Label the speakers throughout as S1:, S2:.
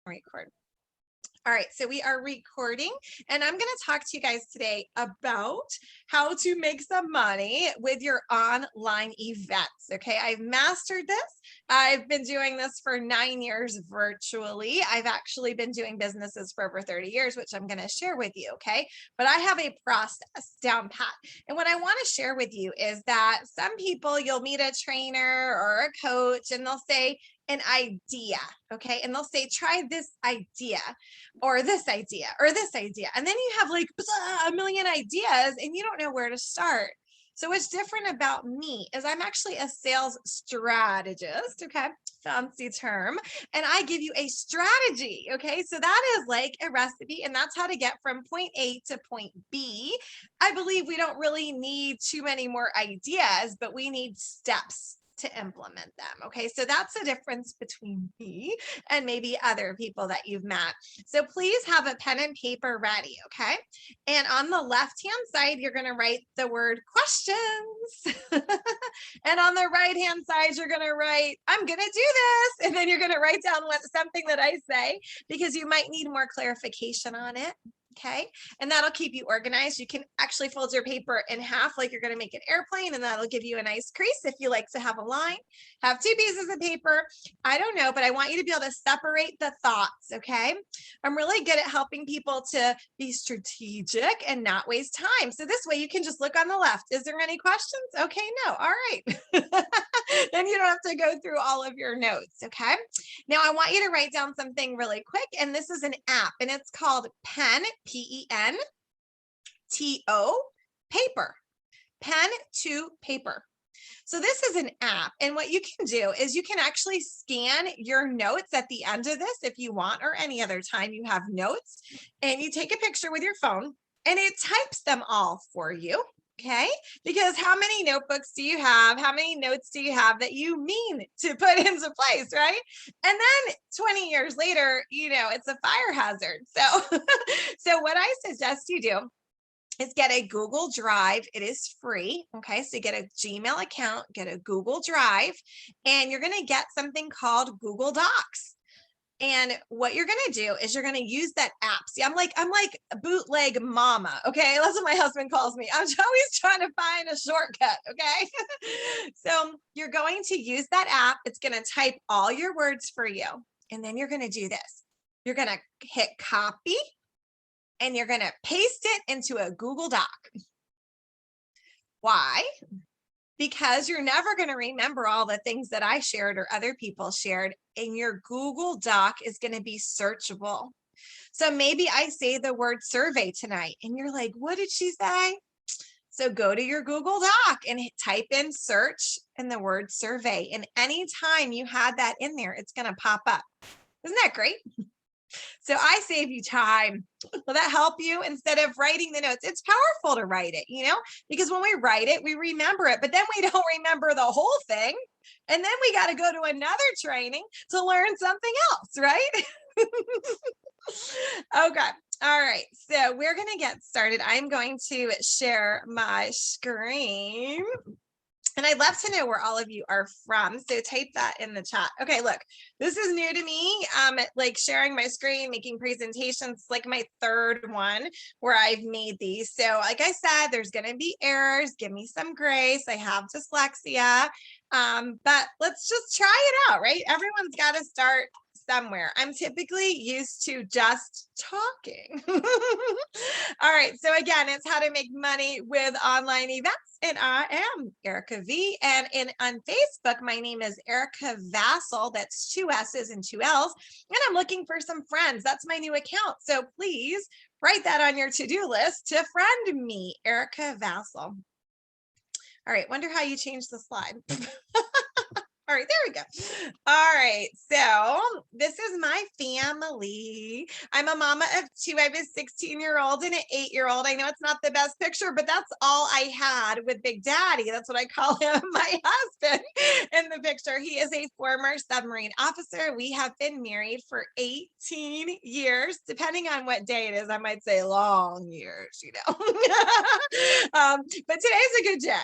S1: record. All right, so we are recording, and I'm going to talk to you guys today about how to make some money with your online events. Okay, I've mastered this. I've been doing this for 9 years virtually. I've actually been doing businesses for over 30 years, which I'm going to share with you. Okay, but I have a process down pat. And what I want to share with you is that some people, you'll meet a trainer or a coach, and they'll say, an idea, okay? And they'll say, try this idea or this idea or this idea. And then you have like a million ideas and you don't know where to start. So what's different about me is I'm actually a sales strategist, okay? Fancy term. And I give you a strategy, okay? So that is like a recipe, and that's how to get from point A to point B. I believe we don't really need too many more ideas, but we need steps to implement them. Okay, so that's the difference between me and maybe other people that you've met. So please have a pen and paper ready. Okay, and on the left hand side, you're going to write the word questions. And on the right hand side, you're going to write, I'm going to do this. And then you're going to write down something that I say, because you might need more clarification on it. Okay, and that'll keep you organized. You can actually fold your paper in half like you're going to make an airplane, and that'll give you a nice crease if you like to have a line. Have two pieces of paper. I don't know, but I want you to be able to separate the thoughts. Okay, I'm really good at helping people to be strategic and not waste time. So this way you can just look on the left. Is there any questions? Okay, no. All right. Then you don't have to go through all of your notes. Okay, now I want you to write down something really quick, and this is an app, and it's called Pen, P-E-N-T-O, paper, pen to paper. So this is an app, and what you can do is you can actually scan your notes at the end of this if you want, or any other time you have notes, and you take a picture with your phone and it types them all for you. Okay, because how many notebooks do you have? How many notes do you have that you mean to put into place, right? And then 20 years later, you know, it's a fire hazard. So, so what I suggest you do is get a Google Drive. It is free. Okay, so get a Gmail account, get a Google Drive, and you're going to get something called Google Docs. And what you're going to do is you're going to use that app. See, I'm like bootleg mama. Okay. That's what my husband calls me. I'm always trying to find a shortcut. Okay. So you're going to use that app. It's going to type all your words for you. And then you're going to do this. You're going to hit copy and you're going to paste it into a Google Doc. Why? Because you're never going to remember all the things that I shared or other people shared, and your Google Doc is going to be searchable. So maybe I say the word survey tonight and you're like, what did she say? So go to your Google Doc and type in search and the word survey. And anytime you had that in there, it's going to pop up. Isn't that great? So I save you time. Will that help you instead of writing the notes? It's powerful to write it, you know, because when we write it, we remember it, but then we don't remember the whole thing. And then we got to go to another training to learn something else, right? Okay. All right. So we're going to get started. I'm going to share my screen. And I'd love to know where all of you are from. So type that in the chat. Okay, look, this is new to me. Like sharing my screen, making presentations, like my third one where I've made these. So like I said, there's going to be errors. Give me some grace. I have dyslexia. But let's just try it out, right? Everyone's got to start somewhere. I'm typically used to just talking. All right. So again, it's how to make money with online events. And I am Erika V. And on Facebook, my name is Erika Vassal. That's 2 S's and 2 L's. And I'm looking for some friends. That's my new account. So please write that on your to-do list to friend me, Erika Vassal. All right. Wonder how you change the slide. All right, there we go. All right, so this is my family. I'm a mama of 2. I have a 16-year-old and an 8-year-old. I know it's not the best picture, but that's all I had with Big Daddy. That's what I call him, my husband in the picture. He is a former submarine officer. We have been married for 18 years, depending on what day it is. I might say long years, you know. But today's a good day.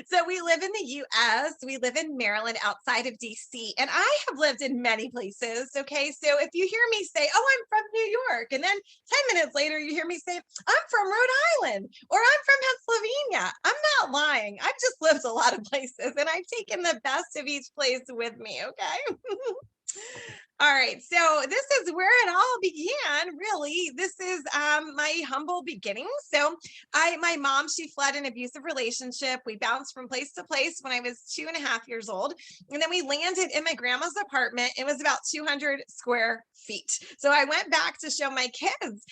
S1: So we live in the U.S. We live in Maryland, outside outside of DC, and I have lived in many places. Okay. So if you hear me say, oh, I'm from New York, and then 10 minutes later, you hear me say, I'm from Rhode Island, or I'm from Pennsylvania, I'm not lying. I've just lived a lot of places, and I've taken the best of each place with me. Okay. All right, so this is where it all began, really. This is my humble beginnings. So my mom, she fled an abusive relationship. We bounced from place to place when I was 2.5 years old. And then we landed in my grandma's apartment. It was about 200 square feet. So I went back to show my kids,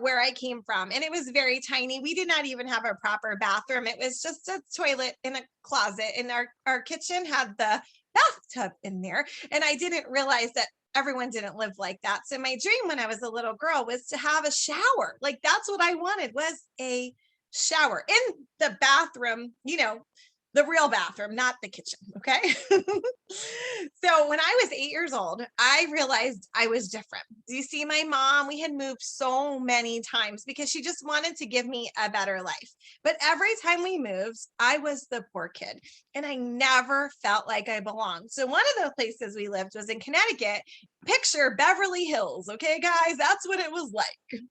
S1: where I came from. And it was very tiny. We did not even have a proper bathroom. It was just a toilet in a closet. And our kitchen had the bathtub in there. And I didn't realize that everyone didn't live like that. So my dream when I was a little girl was to have a shower. Like that's what I wanted, was a shower in the bathroom, the real bathroom, not the kitchen. Okay. So when I was 8 years old, I realized I was different. You see, my mom, we had moved so many times because she just wanted to give me a better life. But every time we moved, I was the poor kid and I never felt like I belonged. So one of the places we lived was in Connecticut. Picture Beverly Hills. Okay, guys, that's what it was like.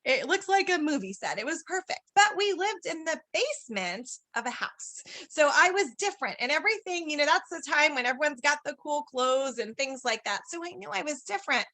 S1: It looks like a movie set. It was perfect, but we lived in the basement of a house. So I was different and everything, that's the time when everyone's got the cool clothes and things like that. So I knew I was different,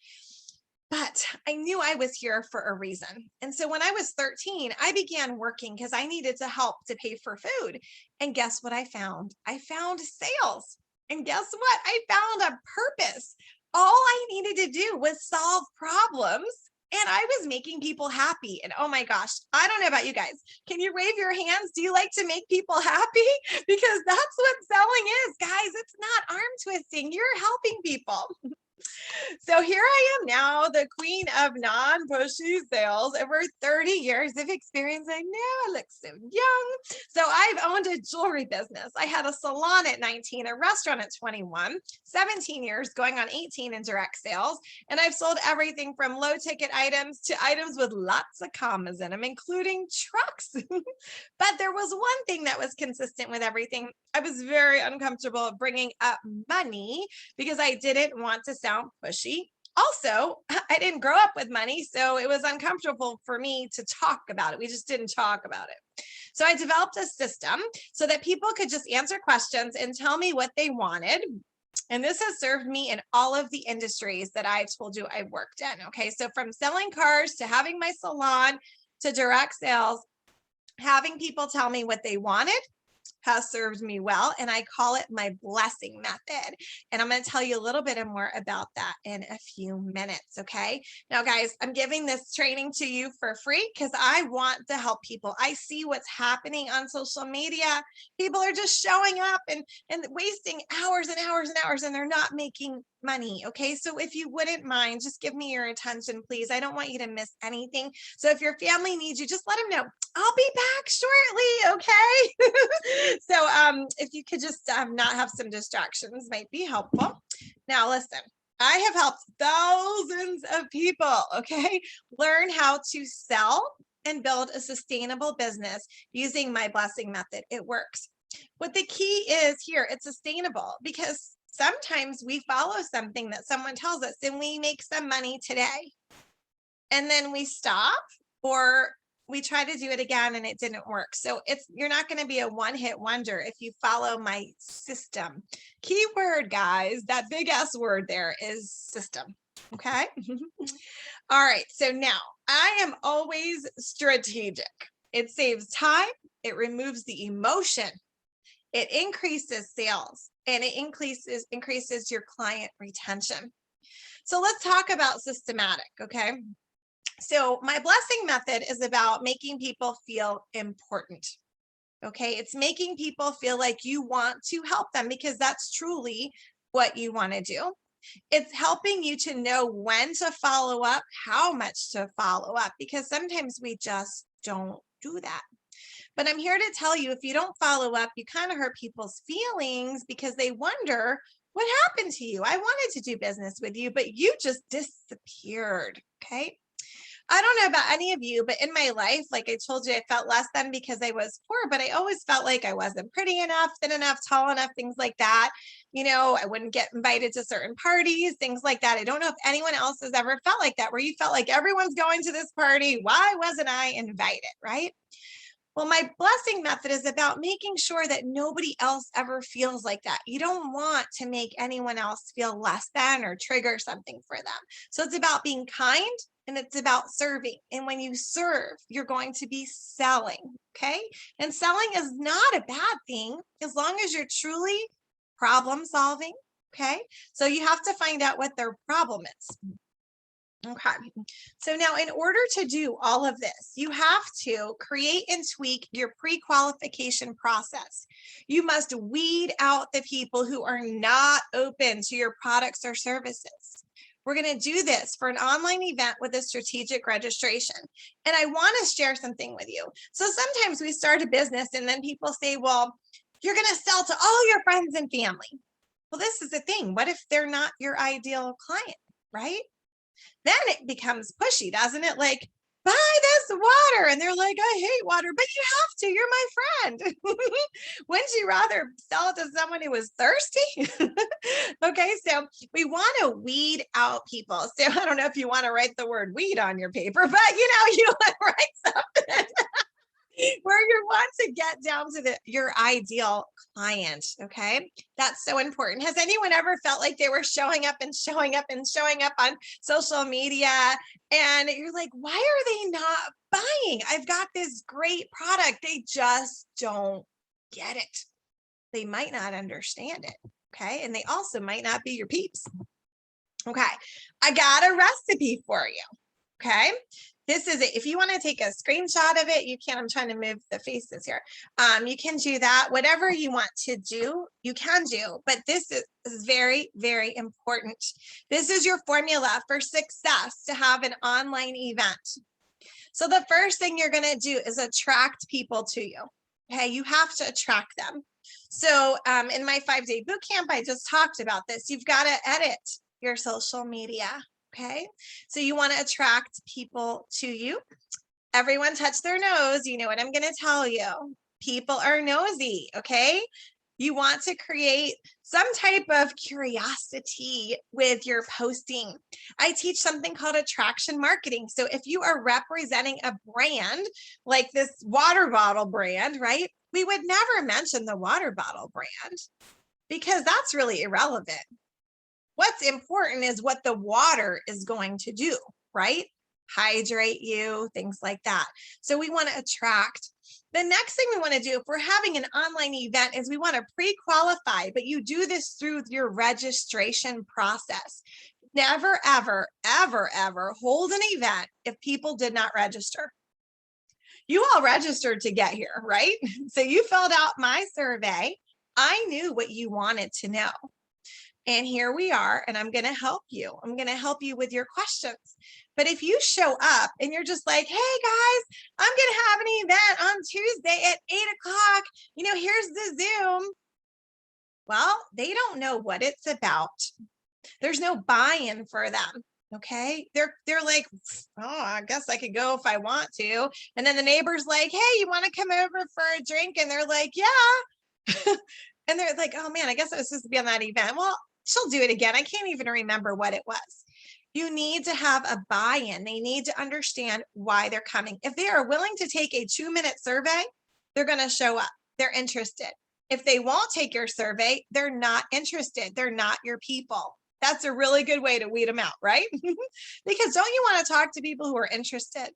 S1: but I knew I was here for a reason. And so when I was 13, I began working because I needed to help to pay for food. And guess what I found? I found sales. And guess what? I found a purpose. All I needed to do was solve problems. And I was making people happy. And oh my gosh, I don't know about you guys. Can you wave your hands? Do you like to make people happy? Because that's what selling is, guys. It's not arm twisting. You're helping people. So here I am now, the queen of non-pushy sales, over 30 years of experience. I know I look so young. So I've owned a jewelry business. I had a salon at 19, a restaurant at 21, 17 years going on 18 in direct sales. And I've sold everything from low ticket items to items with lots of commas in them, including trucks. But there was one thing that was consistent with everything. I was very uncomfortable bringing up money because I didn't want to sound pushy. Also, I didn't grow up with money, so it was uncomfortable for me to talk about it. We just didn't talk about it. So I developed a system so that people could just answer questions and tell me what they wanted. And this has served me in all of the industries that I told you I worked in. Okay, so from selling cars to having my salon to direct sales, having people tell me what they wanted has served me well. And I call it my blessing method. And I'm going to tell you a little bit more about that in a few minutes. Okay. Now, guys, I'm giving this training to you for free because I want to help people. I see what's happening on social media. People are just showing up and wasting hours and hours and hours, and they're not making money. Okay. So if you wouldn't mind, just give me your attention, please. I don't want you to miss anything. So if your family needs you, just let them know I'll be back shortly. Okay. So if you could just not have some distractions might be helpful. Now, listen, I have helped thousands of people, okay, learn how to sell and build a sustainable business using my blessing method. It works. What the key is here, it's sustainable because sometimes we follow something that someone tells us and we make some money today and then we stop, or we try to do it again and it didn't work. So you're not going to be a one-hit wonder if you follow my system. Keyword, guys, that big S word there is system. Okay. All right. So now I am always strategic. It saves time. It removes the emotion. It increases sales and it increases your client retention. So let's talk about systematic. Okay. So my blessing method is about making people feel important. Okay. It's making people feel like you want to help them because that's truly what you want to do. It's helping you to know when to follow up, how much to follow up, because sometimes we just don't do that. But I'm here to tell you, if you don't follow up, you kind of hurt people's feelings because they wonder what happened to you. I wanted to do business with you, but you just disappeared. Okay. I don't know about any of you, but in my life, like I told you, I felt less than because I was poor, but I always felt like I wasn't pretty enough, thin enough, tall enough, things like that. I wouldn't get invited to certain parties, things like that. I don't know if anyone else has ever felt like that, where you felt like everyone's going to this party. Why wasn't I invited, right? Well, my blessing method is about making sure that nobody else ever feels like that. You don't want to make anyone else feel less than or trigger something for them. So it's about being kind and it's about serving. And when you serve, you're going to be selling. Okay. And selling is not a bad thing as long as you're truly problem solving. Okay. So you have to find out what their problem is. Okay, so now in order to do all of this, you have to create and tweak your pre-qualification process. You must weed out the people who are not open to your products or services. We're going to do this for an online event with a strategic registration. And I want to share something with you. So sometimes we start a business and then people say, well, you're going to sell to all your friends and family. Well, this is the thing. What if they're not your ideal client, right? Then it becomes pushy, doesn't it? Like, buy this water. And they're like, I hate water, but you have to. You're my friend. Wouldn't you rather sell it to someone who is thirsty? Okay, so we want to weed out people. So I don't know if you want to write the word weed on your paper, but you want to write something where you want to get down to your ideal client. Okay, that's so important. Has anyone ever felt like they were showing up and showing up and showing up on social media and you're like, why are they not buying? I've got this great product. They just don't get it. They might not understand it. Okay, and they also might not be your peeps. Okay, I got a recipe for you. Okay, this is it. If you want to take a screenshot of it, you can. I'm trying to move the faces here. You can do that. Whatever you want to do, you can do. But this is very, very important. This is your formula for success to have an online event. So the first thing you're going to do is attract people to you. Okay, you have to attract them. So in my 5-day boot camp, I just talked about this. You've got to edit your social media. Okay, so you want to attract people to you. Everyone touch their nose. You know what I'm going to tell you. People are nosy. Okay, you want to create some type of curiosity with your posting. I teach something called attraction marketing. So if you are representing a brand like this water bottle brand, right? We would never mention the water bottle brand because that's really irrelevant. What's important is what the water is going to do, right? Hydrate you, things like that. So we want to attract. The next thing we want to do if we're having an online event is we want to pre-qualify, but you do this through your registration process. Never, ever, ever, ever hold an event if people did not register. You all registered to get here, right? So you filled out my survey. I knew what you wanted to know. And here we are, and I'm going to help you. I'm going to help you with your questions. But if you show up and you're just like, hey guys, I'm going to have an event on Tuesday at 8 o'clock. Here's the Zoom. Well, they don't know what it's about. There's no buy-in for them. Okay. They're like, oh, I guess I could go if I want to. And then the neighbor's like, hey, you want to come over for a drink? And they're like, yeah. And they're like, oh man, I guess I was supposed to be on that event. Well, she'll do it again. I can't even remember what it was. You need to have a buy-in. They need to understand why they're coming. If they are willing to take a 2-minute survey, they're going to show up. They're interested. If they won't take your survey, they're not interested. They're not your people. That's a really good way to weed them out, right? Because don't you want to talk to people who are interested?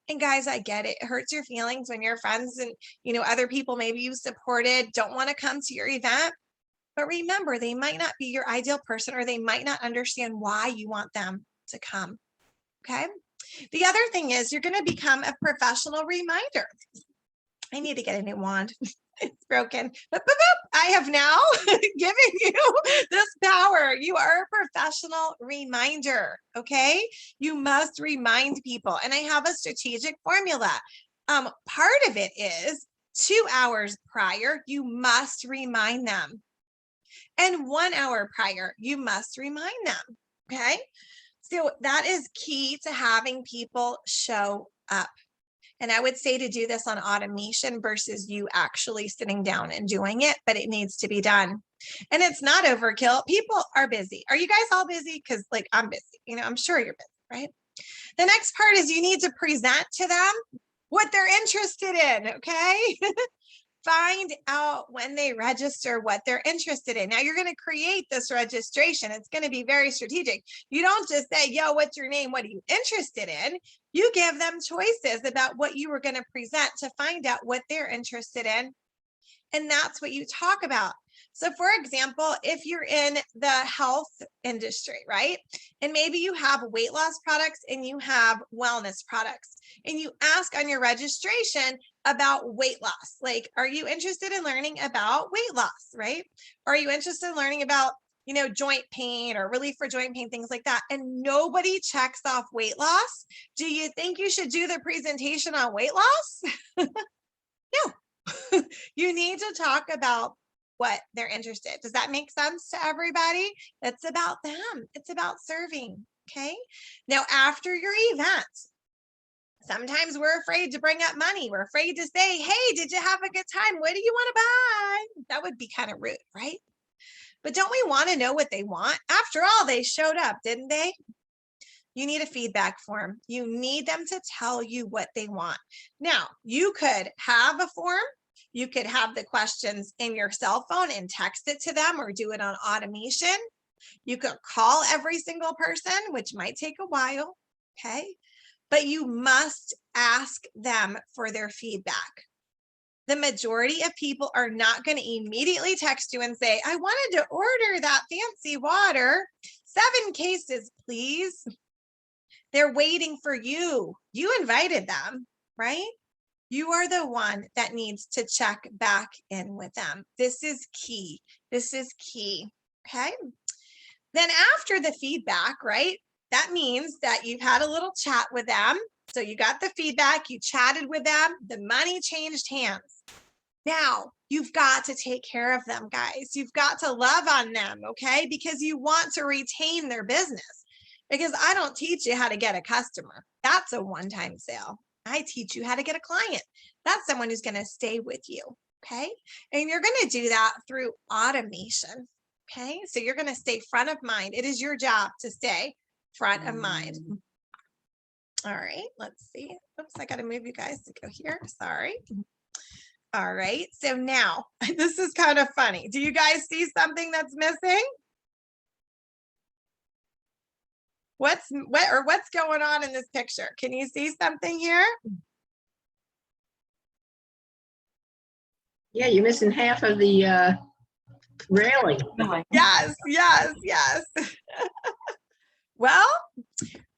S1: And guys, I get it. It hurts your feelings when your friends and, other people maybe you supported don't want to come to your event. But remember, they might not be your ideal person or they might not understand why you want them to come. Okay. The other thing is you're going to become a professional reminder. I need to get a new wand. It's broken. But I have now given you this power. You are a professional reminder. Okay. You must remind people. And I have a strategic formula. Part of it is 2 hours prior, you must remind them. And 1 hour prior, you must remind them. Okay. So that is key to having people show up. And I would say to do this on automation versus you actually sitting down and doing it, but it needs to be done. And it's not overkill. People are busy. Are you guys all busy? Because like I'm busy, I'm sure you're busy, right? The next part is you need to present to them what they're interested in, okay? Find out when they register what they're interested in. Now you're going to create this registration. It's going to be very strategic. You don't just say, yo, what's your name? What are you interested in? You give them choices about what you were going to present to find out what they're interested in. And that's what you talk about. So for example, if you're in the health industry, right? And maybe you have weight loss products and you have wellness products, and you ask on your registration about weight loss. Like, are you interested in learning about weight loss, right? Are you interested in learning about, joint pain or relief for joint pain, things like that? And nobody checks off weight loss. Do you think you should do the presentation on weight loss? No. You need to talk about what they're interested. Does that make sense to everybody? It's about them. It's about serving. Okay. Now, after your event, sometimes we're afraid to bring up money. We're afraid to say, hey, did you have a good time? What do you want to buy? That would be kind of rude, right? But don't we want to know what they want? After all, they showed up, didn't they? You need a feedback form. You need them to tell you what they want. Now, you could have a form. You could have the questions in your cell phone and text it to them, or do it on automation. You could call every single person, which might take a while, okay? But you must ask them for their feedback. The majority of people are not going to immediately text you and say, I wanted to order that fancy water, 7 cases, please. They're waiting for you. You invited them, right? You are the one that needs to check back in with them. This is key. This is key. Okay. Then after the feedback, right? That means that you've had a little chat with them. So you got the feedback, you chatted with them, the money changed hands. Now you've got to take care of them, guys. You've got to love on them, okay? Because you want to retain their business. Because I don't teach you how to get a customer. That's a one-time sale. I teach you how to get a client. That's someone who's going to stay with you, okay? And you're going to do that through automation, okay? So you're going to stay front of mind. It is your job to stay front of mind. All right, let's see. Oops, I got to move you guys to go here. Sorry. All right, so now, this is kind of funny. Do you guys see something that's missing? What's going on in this picture? Can you see something here?
S2: Yeah, you're missing half of the railing.
S1: Yes. Well,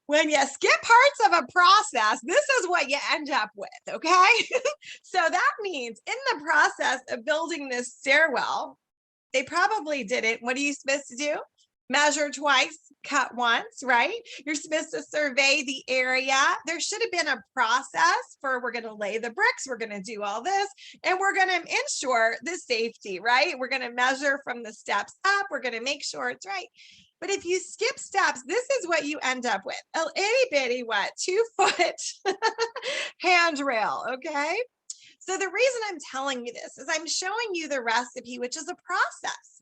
S1: when you skip parts of a process, this is what you end up with, okay? So that means in the process of building this stairwell, they probably didn't. What are you supposed to do? Measure twice, cut once, right? You're supposed to survey the area. There should have been a process for, we're going to lay the bricks, we're going to do all this, and we're going to ensure the safety, right? We're going to measure from the steps up. We're going to make sure it's right. But if you skip steps, this is what you end up with. A itty bitty, 2-foot handrail, okay? So the reason I'm telling you this is I'm showing you the recipe, which is a process.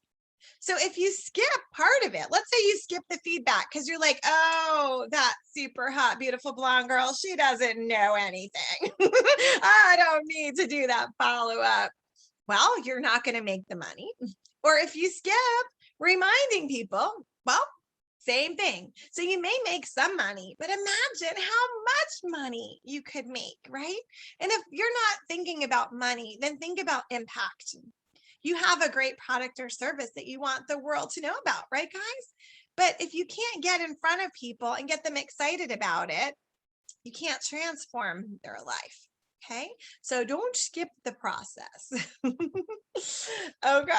S1: So if you skip part of it, let's say you skip the feedback because you're like, oh, that super hot, beautiful blonde girl, she doesn't know anything. I don't need to do that follow-up. Well, you're not going to make the money. Or if you skip reminding people, well, same thing. So you may make some money, but imagine how much money you could make, right? And if you're not thinking about money, then think about impact. You have a great product or service that you want the world to know about, right, guys? But if you can't get in front of people and get them excited about it, you can't transform their life, okay? So don't skip the process. Okay.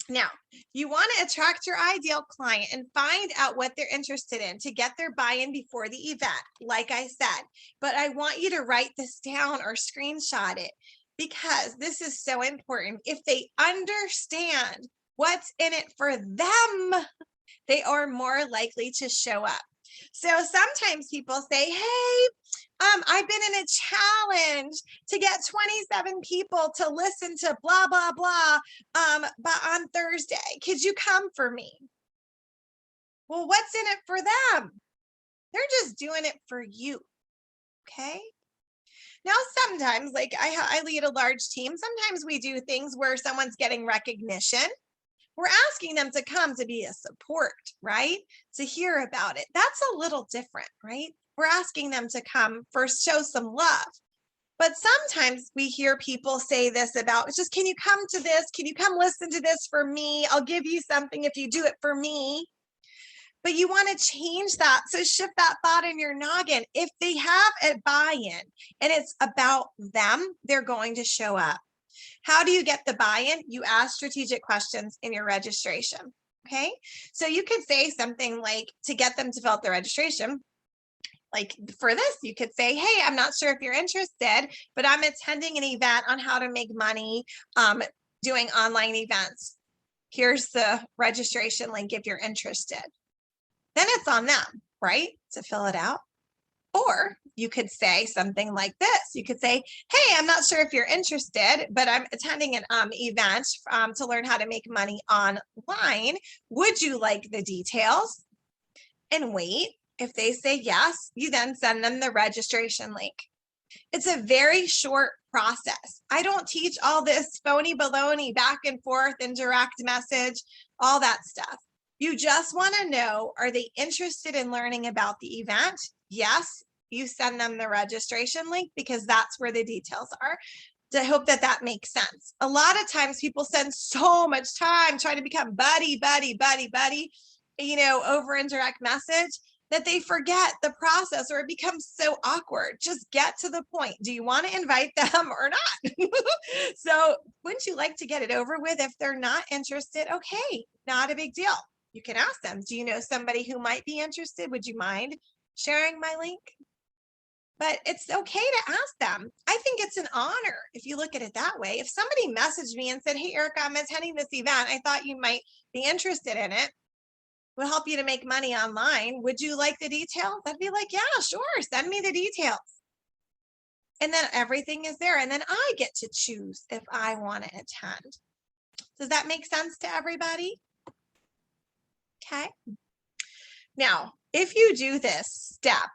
S1: Now, you want to attract your ideal client and find out what they're interested in to get their buy-in before the event, like I said. But I want you to write this down or screenshot it, because this is so important. If they understand what's in it for them, they are more likely to show up. So sometimes people say, hey, I've been in a challenge to get 27 people to listen to blah, blah, blah. But on Thursday, could you come for me? Well, what's in it for them? They're just doing it for you. Okay. Now, sometimes, like I lead a large team, sometimes we do things where someone's getting recognition. We're asking them to come to be a support, right? To hear about it. That's a little different, right? We're asking them to come first, show some love. But sometimes we hear people say this about, it's just, can you come to this? Can you come listen to this for me? I'll give you something if you do it for me. But you want to change that. So shift that thought in your noggin. If they have a buy-in and it's about them, they're going to show up. How do you get the buy-in? You ask strategic questions in your registration. Okay. So you could say something like, to get them to fill out the registration, like for this, you could say, hey, I'm not sure if you're interested, but I'm attending an event on how to make money doing online events. Here's the registration link if you're interested. Then it's on them, right, to fill it out. Or you could say something like this. You could say, hey, I'm not sure if you're interested, but I'm attending an event to learn how to make money online. Would you like the details? And wait. If they say yes, you then send them the registration link. It's a very short process. I don't teach all this phony baloney back and forth and direct message, all that stuff. You just want to know, are they interested in learning about the event? Yes, you send them the registration link because that's where the details are. I hope that that makes sense. A lot of times people spend so much time trying to become buddy, over in direct message that they forget the process, or it becomes so awkward. Just get to the point. Do you want to invite them or not? So wouldn't you like to get it over with? If they're not interested, okay, not a big deal. You can ask them, do you know somebody who might be interested? Would you mind sharing my link? But it's okay to ask them. I think it's an honor if you look at it that way. If somebody messaged me and said, hey, Erika, I'm attending this event. I thought you might be interested in it. Will help you to make money online. Would you like the details? I'd be like, yeah, sure. Send me the details. And then everything is there. And then I get to choose if I want to attend. Does that make sense to everybody? Okay. Now, if you do this step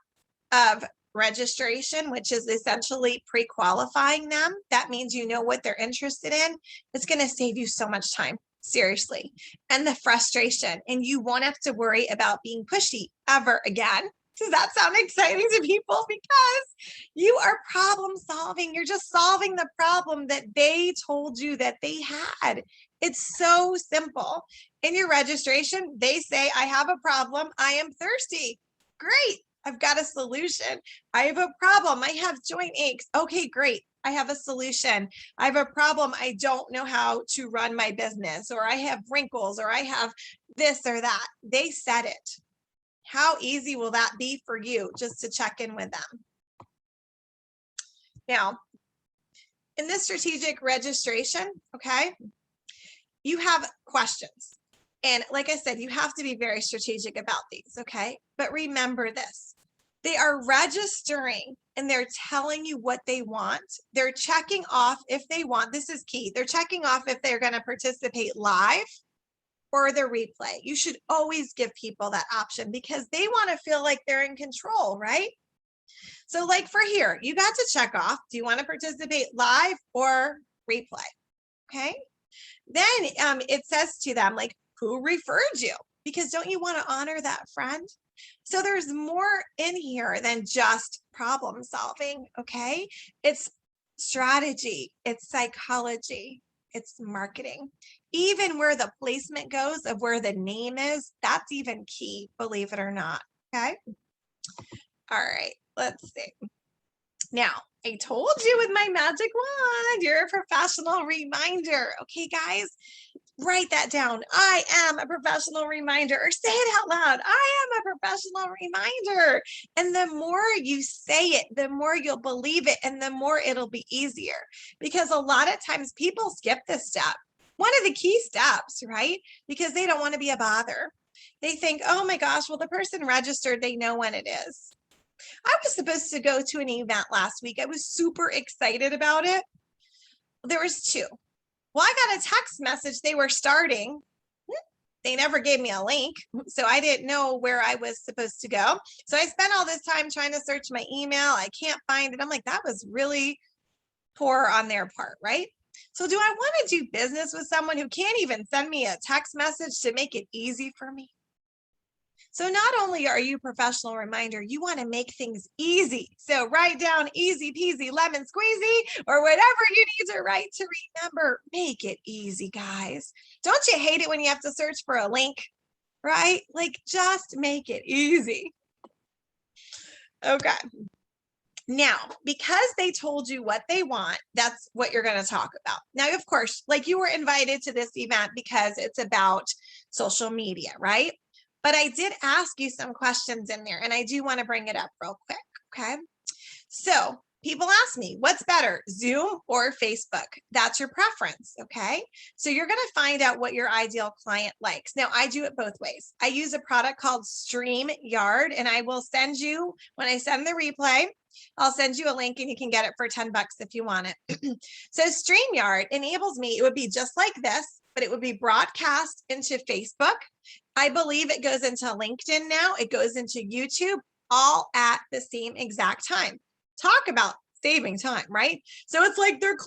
S1: of registration, which is essentially pre-qualifying them, that means you know what they're interested in. It's going to save you so much time. Seriously. And the frustration, and you won't have to worry about being pushy ever again. Does that sound exciting to people? Because you are problem solving. You're just solving the problem that they told you that they had. It's so simple. In your registration, they say, I have a problem. I am thirsty. Great. I've got a solution. I have a problem. I have joint aches. Okay, great. I have a solution. I have a problem. I don't know how to run my business, or I have wrinkles, or I have this or that. They said it. How easy will that be for you just to check in with them? Now, in this strategic registration, okay, you have questions. And like I said, you have to be very strategic about these, okay? But remember this. They are registering and they're telling you what they want. They're checking off if they want, this is key. They're checking off if they're going to participate live or the replay. You should always give people that option because they want to feel like they're in control, right? So like for here, you got to check off, do you want to participate live or replay? Okay. Then it says to them, like, who referred you? Because don't you want to honor that friend? So there's more in here than just problem solving, okay? It's strategy, it's psychology, it's marketing. Even where the placement goes of where the name is, that's even key, believe it or not, okay? All right, let's see. Now, I told you with my magic wand, you're a professional reminder. Okay, guys, write that down. I am a professional reminder, or say it out loud. I am a professional reminder. And the more you say it, the more you'll believe it, and the more it'll be easier. Because a lot of times people skip this step. One of the key steps, right? Because they don't want to be a bother. They think, oh my gosh, well, the person registered, they know when it is. I was supposed to go to an event last week. I was super excited about it. There was two. Well, I got a text message. They were starting. They never gave me a link, so I didn't know where I was supposed to go. So I spent all this time trying to search my email. I can't find it. I'm like, that was really poor on their part, right? So do I want to do business with someone who can't even send me a text message to make it easy for me? So not only are you a professional reminder, you want to make things easy. So write down easy peasy lemon squeezy or whatever you need to write to remember. Make it easy, guys. Don't you hate it when you have to search for a link, right? Like just make it easy. Okay. Now, because they told you what they want, that's what you're going to talk about. Now, of course, like you were invited to this event because it's about social media, right? But I did ask you some questions in there, and I do want to bring it up real quick, okay? So people ask me, what's better, Zoom or Facebook? That's your preference, okay? So you're going to find out what your ideal client likes. Now, I do it both ways. I use a product called StreamYard, and I will send you, when I send the replay, I'll send you a link and you can get it for $10 if you want it. So StreamYard enables me, it would be just like this, but it would be broadcast into Facebook. I believe it goes into LinkedIn now. It goes into YouTube all at the same exact time. Talk about saving time, right? So it's like they're cloning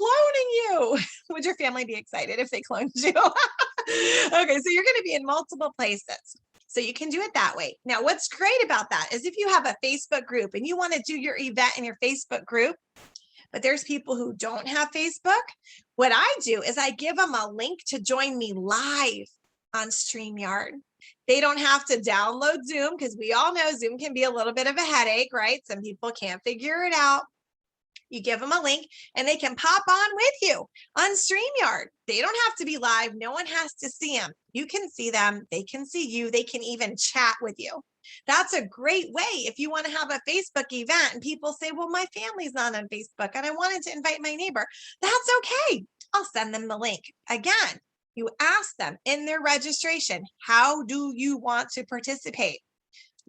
S1: you. Would your family be excited if they cloned you? Okay, so you're going to be in multiple places. So you can do it that way. Now, what's great about that is if you have a Facebook group and you want to do your event in your Facebook group, but there's people who don't have Facebook, what I do is I give them a link to join me live on StreamYard. They don't have to download Zoom because we all know Zoom can be a little bit of a headache, right? Some people can't figure it out. You give them a link and they can pop on with you on StreamYard. They don't have to be live. No one has to see them. You can see them. They can see you. They can even chat with you. That's a great way if you want to have a Facebook event and people say, well, my family's not on Facebook and I wanted to invite my neighbor. That's okay. I'll send them the link. Again, you ask them in their registration, how do you want to participate?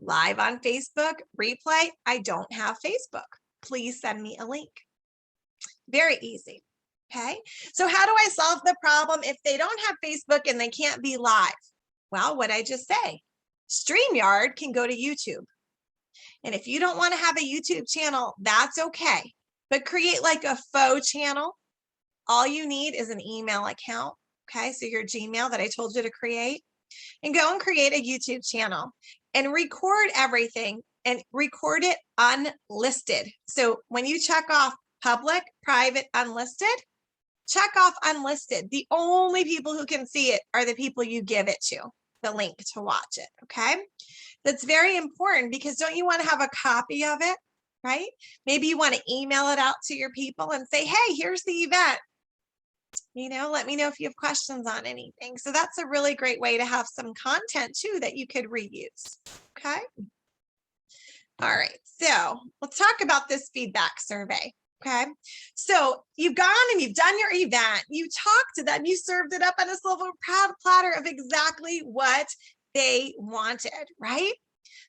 S1: Live on Facebook, replay. I don't have Facebook. Please send me a link. Very easy. Okay. So how do I solve the problem if they don't have Facebook and they can't be live? Well, what I just say, StreamYard can go to YouTube. And if you don't want to have a YouTube channel, that's okay. But create like a faux channel. All you need is an email account. Okay. So your Gmail that I told you to create, and go and create a YouTube channel and record everything and record it unlisted. So when you check off public, private, unlisted, check off unlisted. The only people who can see it are the people you give it to, the link to watch it, okay? That's very important because don't you want to have a copy of it, right? Maybe you want to email it out to your people and say, hey, here's the event. You know, let me know if you have questions on anything. So that's a really great way to have some content too that you could reuse, okay? All right, so let's talk about this feedback survey, okay? So you've gone and you've done your event, you talked to them, you served it up on a silver platter of exactly what they wanted, right?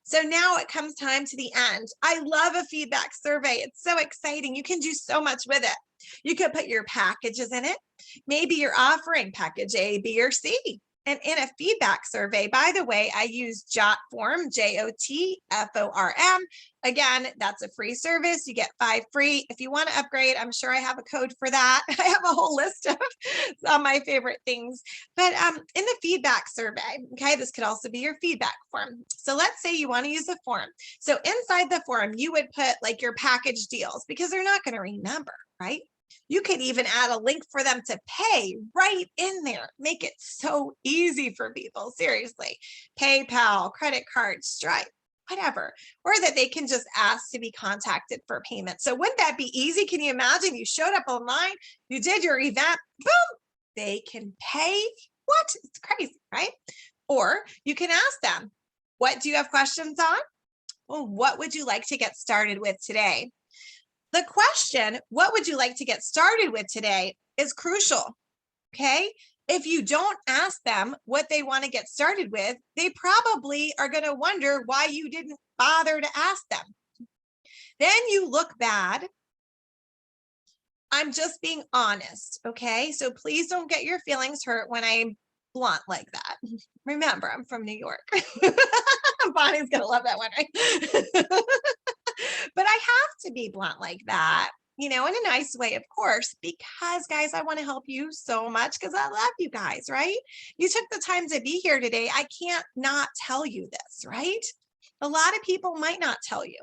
S1: So now it comes time to the end. I love a feedback survey. It's so exciting. You can do so much with it. You could put your packages in it. Maybe you're offering package A, B, or C. And in a feedback survey, by the way, I use Jotform, Jotform. Again, that's a free service. You get 5 free. If you want to upgrade, I'm sure I have a code for that. I have a whole list of some my favorite things. But in the feedback survey, okay, this could also be your feedback form. So let's say you want to use a form. So inside the form, you would put like your package deals because they're not going to remember, right? You could even add a link for them to pay right in there. Make it so easy for people, seriously. PayPal, credit card, Stripe, whatever. Or that they can just ask to be contacted for payment. So wouldn't that be easy? Can you imagine you showed up online, you did your event, boom, they can pay? What? It's crazy, right? Or you can ask them, what do you have questions on? Well, what would you like to get started with today? The question, what would you like to get started with today, is crucial, okay? If you don't ask them what they want to get started with, they probably are going to wonder why you didn't bother to ask them. Then you look bad. I'm just being honest, okay? So please don't get your feelings hurt when I'm blunt like that. Remember, I'm from New York. Bonnie's gonna love that one, right? But I have to be blunt like that, in a nice way, of course, because guys, I want to help you so much because I love you guys, right? You took the time to be here today. I can't not tell you this, right? A lot of people might not tell you.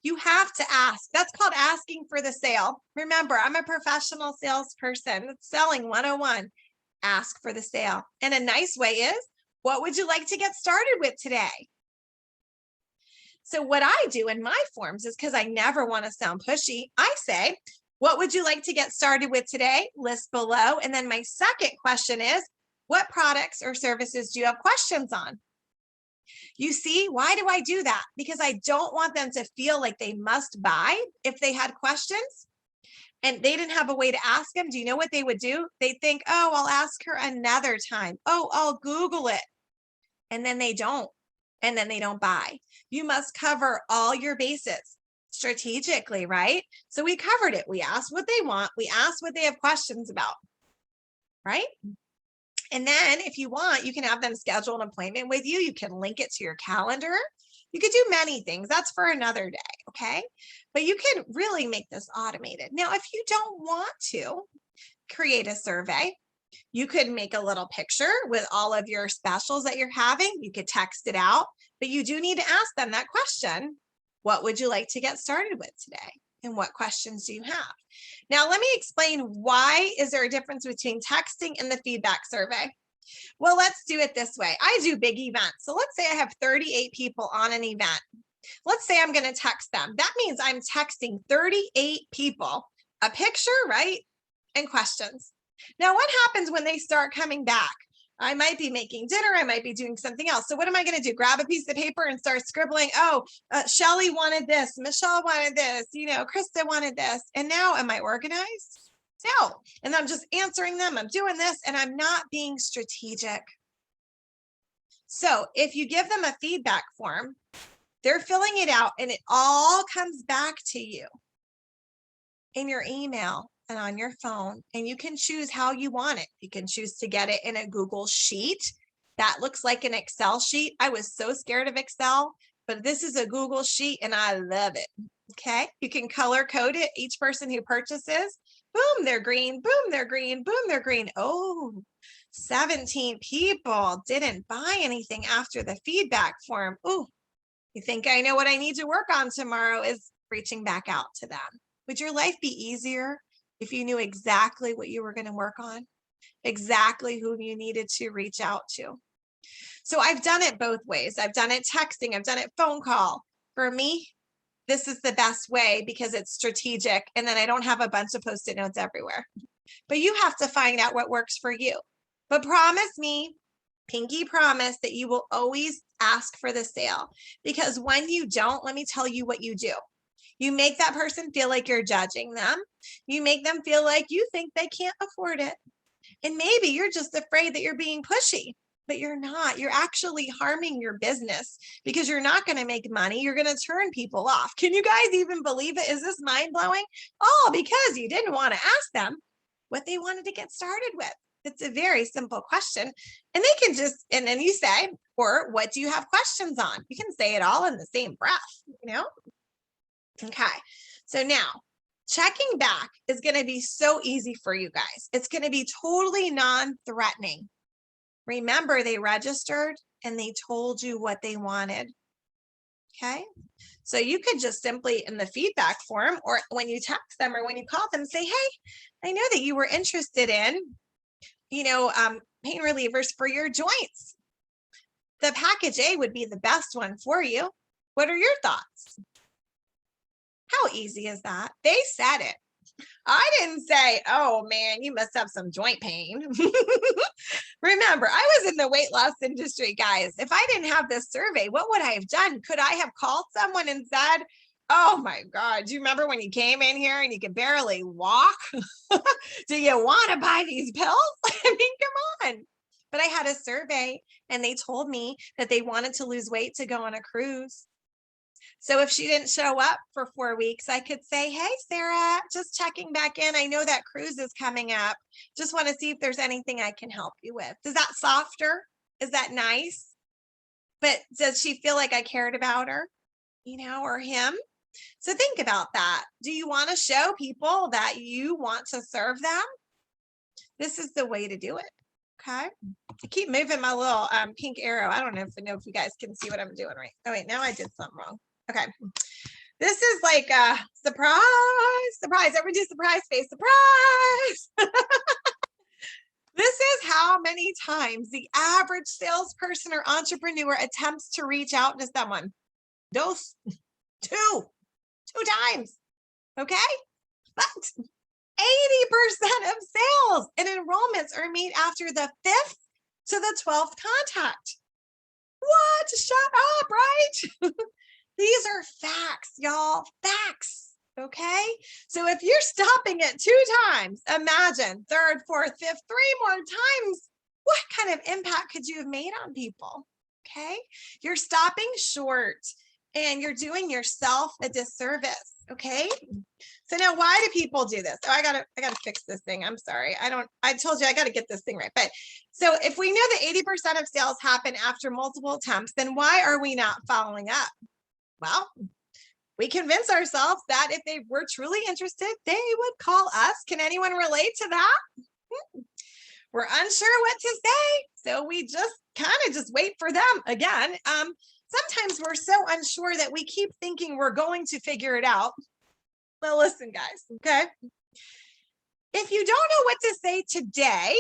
S1: You have to ask. That's called asking for the sale. Remember, I'm a professional salesperson. It's selling 101. Ask for the sale. And a nice way is, what would you like to get started with today? So what I do in my forms is, because I never want to sound pushy, I say, what would you like to get started with today? List below. And then my second question is, what products or services do you have questions on? You see, why do I do that? Because I don't want them to feel like they must buy if they had questions and they didn't have a way to ask them. Do you know what they would do? They think, oh, I'll ask her another time. Oh, I'll Google it. And then they don't. And then they don't buy. You must cover all your bases strategically, right? So we covered it. We asked what they want. We asked what they have questions about, right? And then if you want, you can have them schedule an appointment with you. You can link it to your calendar. You could do many things. That's for another day, okay? But you can really make this automated. Now, if you don't want to create a survey, you could make a little picture with all of your specials that you're having. You could text it out, but you do need to ask them that question. What would you like to get started with today? And what questions do you have? Now, let me explain why is there a difference between texting and the feedback survey? Well, let's do it this way. I do big events. So let's say I have 38 people on an event. Let's say I'm going to text them. That means I'm texting 38 people a picture, right? And questions. Now, what happens when they start coming back? I might be making dinner. I might be doing something else. So what am I going to do? Grab a piece of paper and start scribbling. Oh, Shelly wanted this. Michelle wanted this. Krista wanted this. And now am I organized? No. And I'm just answering them. I'm doing this and I'm not being strategic. So if you give them a feedback form, they're filling it out and it all comes back to you in your email and on your phone, and you can choose how you want it. You can choose to get it in a Google sheet that looks like an Excel sheet. I was so scared of Excel, but this is a Google sheet and I love it. Okay, you can color code it. Each person who purchases, boom, they're green, boom, they're green, boom, they're green. Oh, 17 people didn't buy anything after the feedback form. Ooh, you think I know what I need to work on tomorrow is reaching back out to them. Would your life be easier if you knew exactly what you were going to work on, exactly who you needed to reach out to? So I've done it both ways. I've done it texting. I've done it phone call. For me, this is the best way because it's strategic. And then I don't have a bunch of Post-it notes everywhere. But you have to find out what works for you. But promise me, pinky promise, that you will always ask for the sale. Because when you don't, let me tell you what you do. You make that person feel like you're judging them. You make them feel like you think they can't afford it. And maybe you're just afraid that you're being pushy, but you're not. You're actually harming your business because you're not going to make money. You're going to turn people off. Can you guys even believe it? Is this mind blowing? All because you didn't want to ask them what they wanted to get started with. It's a very simple question. And they can just, and then you say, or what do you have questions on? You can say it all in the same breath, Okay, so now checking back is going to be so easy for you guys. It's going to be totally non-threatening. Remember, they registered and they told you what they wanted. Okay, so you could just simply in the feedback form or when you text them or when you call them, say, hey, I know that you were interested in, pain relievers for your joints. The package A would be the best one for you. What are your thoughts? How easy is that? They said it. I didn't say, oh man, you must have some joint pain. Remember, I was in the weight loss industry, guys. If I didn't have this survey, what would I have done? Could I have called someone and said, Oh my God. Do you remember when you came in here and you could barely walk? Do you want to buy these pills? I mean, come on. But I had a survey and they told me that they wanted to lose weight to go on a cruise. So if she didn't show up for 4 weeks, I could say, hey, Sarah, just checking back in. I know that cruise is coming up. Just want to see if there's anything I can help you with. Is that softer? Is that nice? But does she feel like I cared about her, or him? So think about that. Do you want to show people that you want to serve them? This is the way to do it. Okay. I keep moving my little pink arrow. I don't know if you guys can see what I'm doing right. Oh, wait, now I did something wrong. Okay. This is like a surprise. Everybody do surprise face, surprise. This is how many times the average salesperson or entrepreneur attempts to reach out to someone. Two times. Okay. But 80% of sales and enrollments are made after the 5th to the 12th contact. What? Shut up, right? These are facts, y'all. Facts. Okay. So if you're stopping it 2 times, imagine 3rd, 4th, 5th, 3 more times. What kind of impact could you have made on people? Okay. You're stopping short and you're doing yourself a disservice. Okay. So now why do people do this? Oh, I gotta fix this thing. I'm sorry. I told you I gotta get this thing right. But so if we know that 80% of sales happen after multiple attempts, then why are we not following up? Well, we convince ourselves that if they were truly interested, they would call us. Can anyone relate to that? We're unsure what to say, so we just kind of just wait for them again. Sometimes we're so unsure that we keep thinking we're going to figure it out. Well, listen, guys, okay? If you don't know what to say today,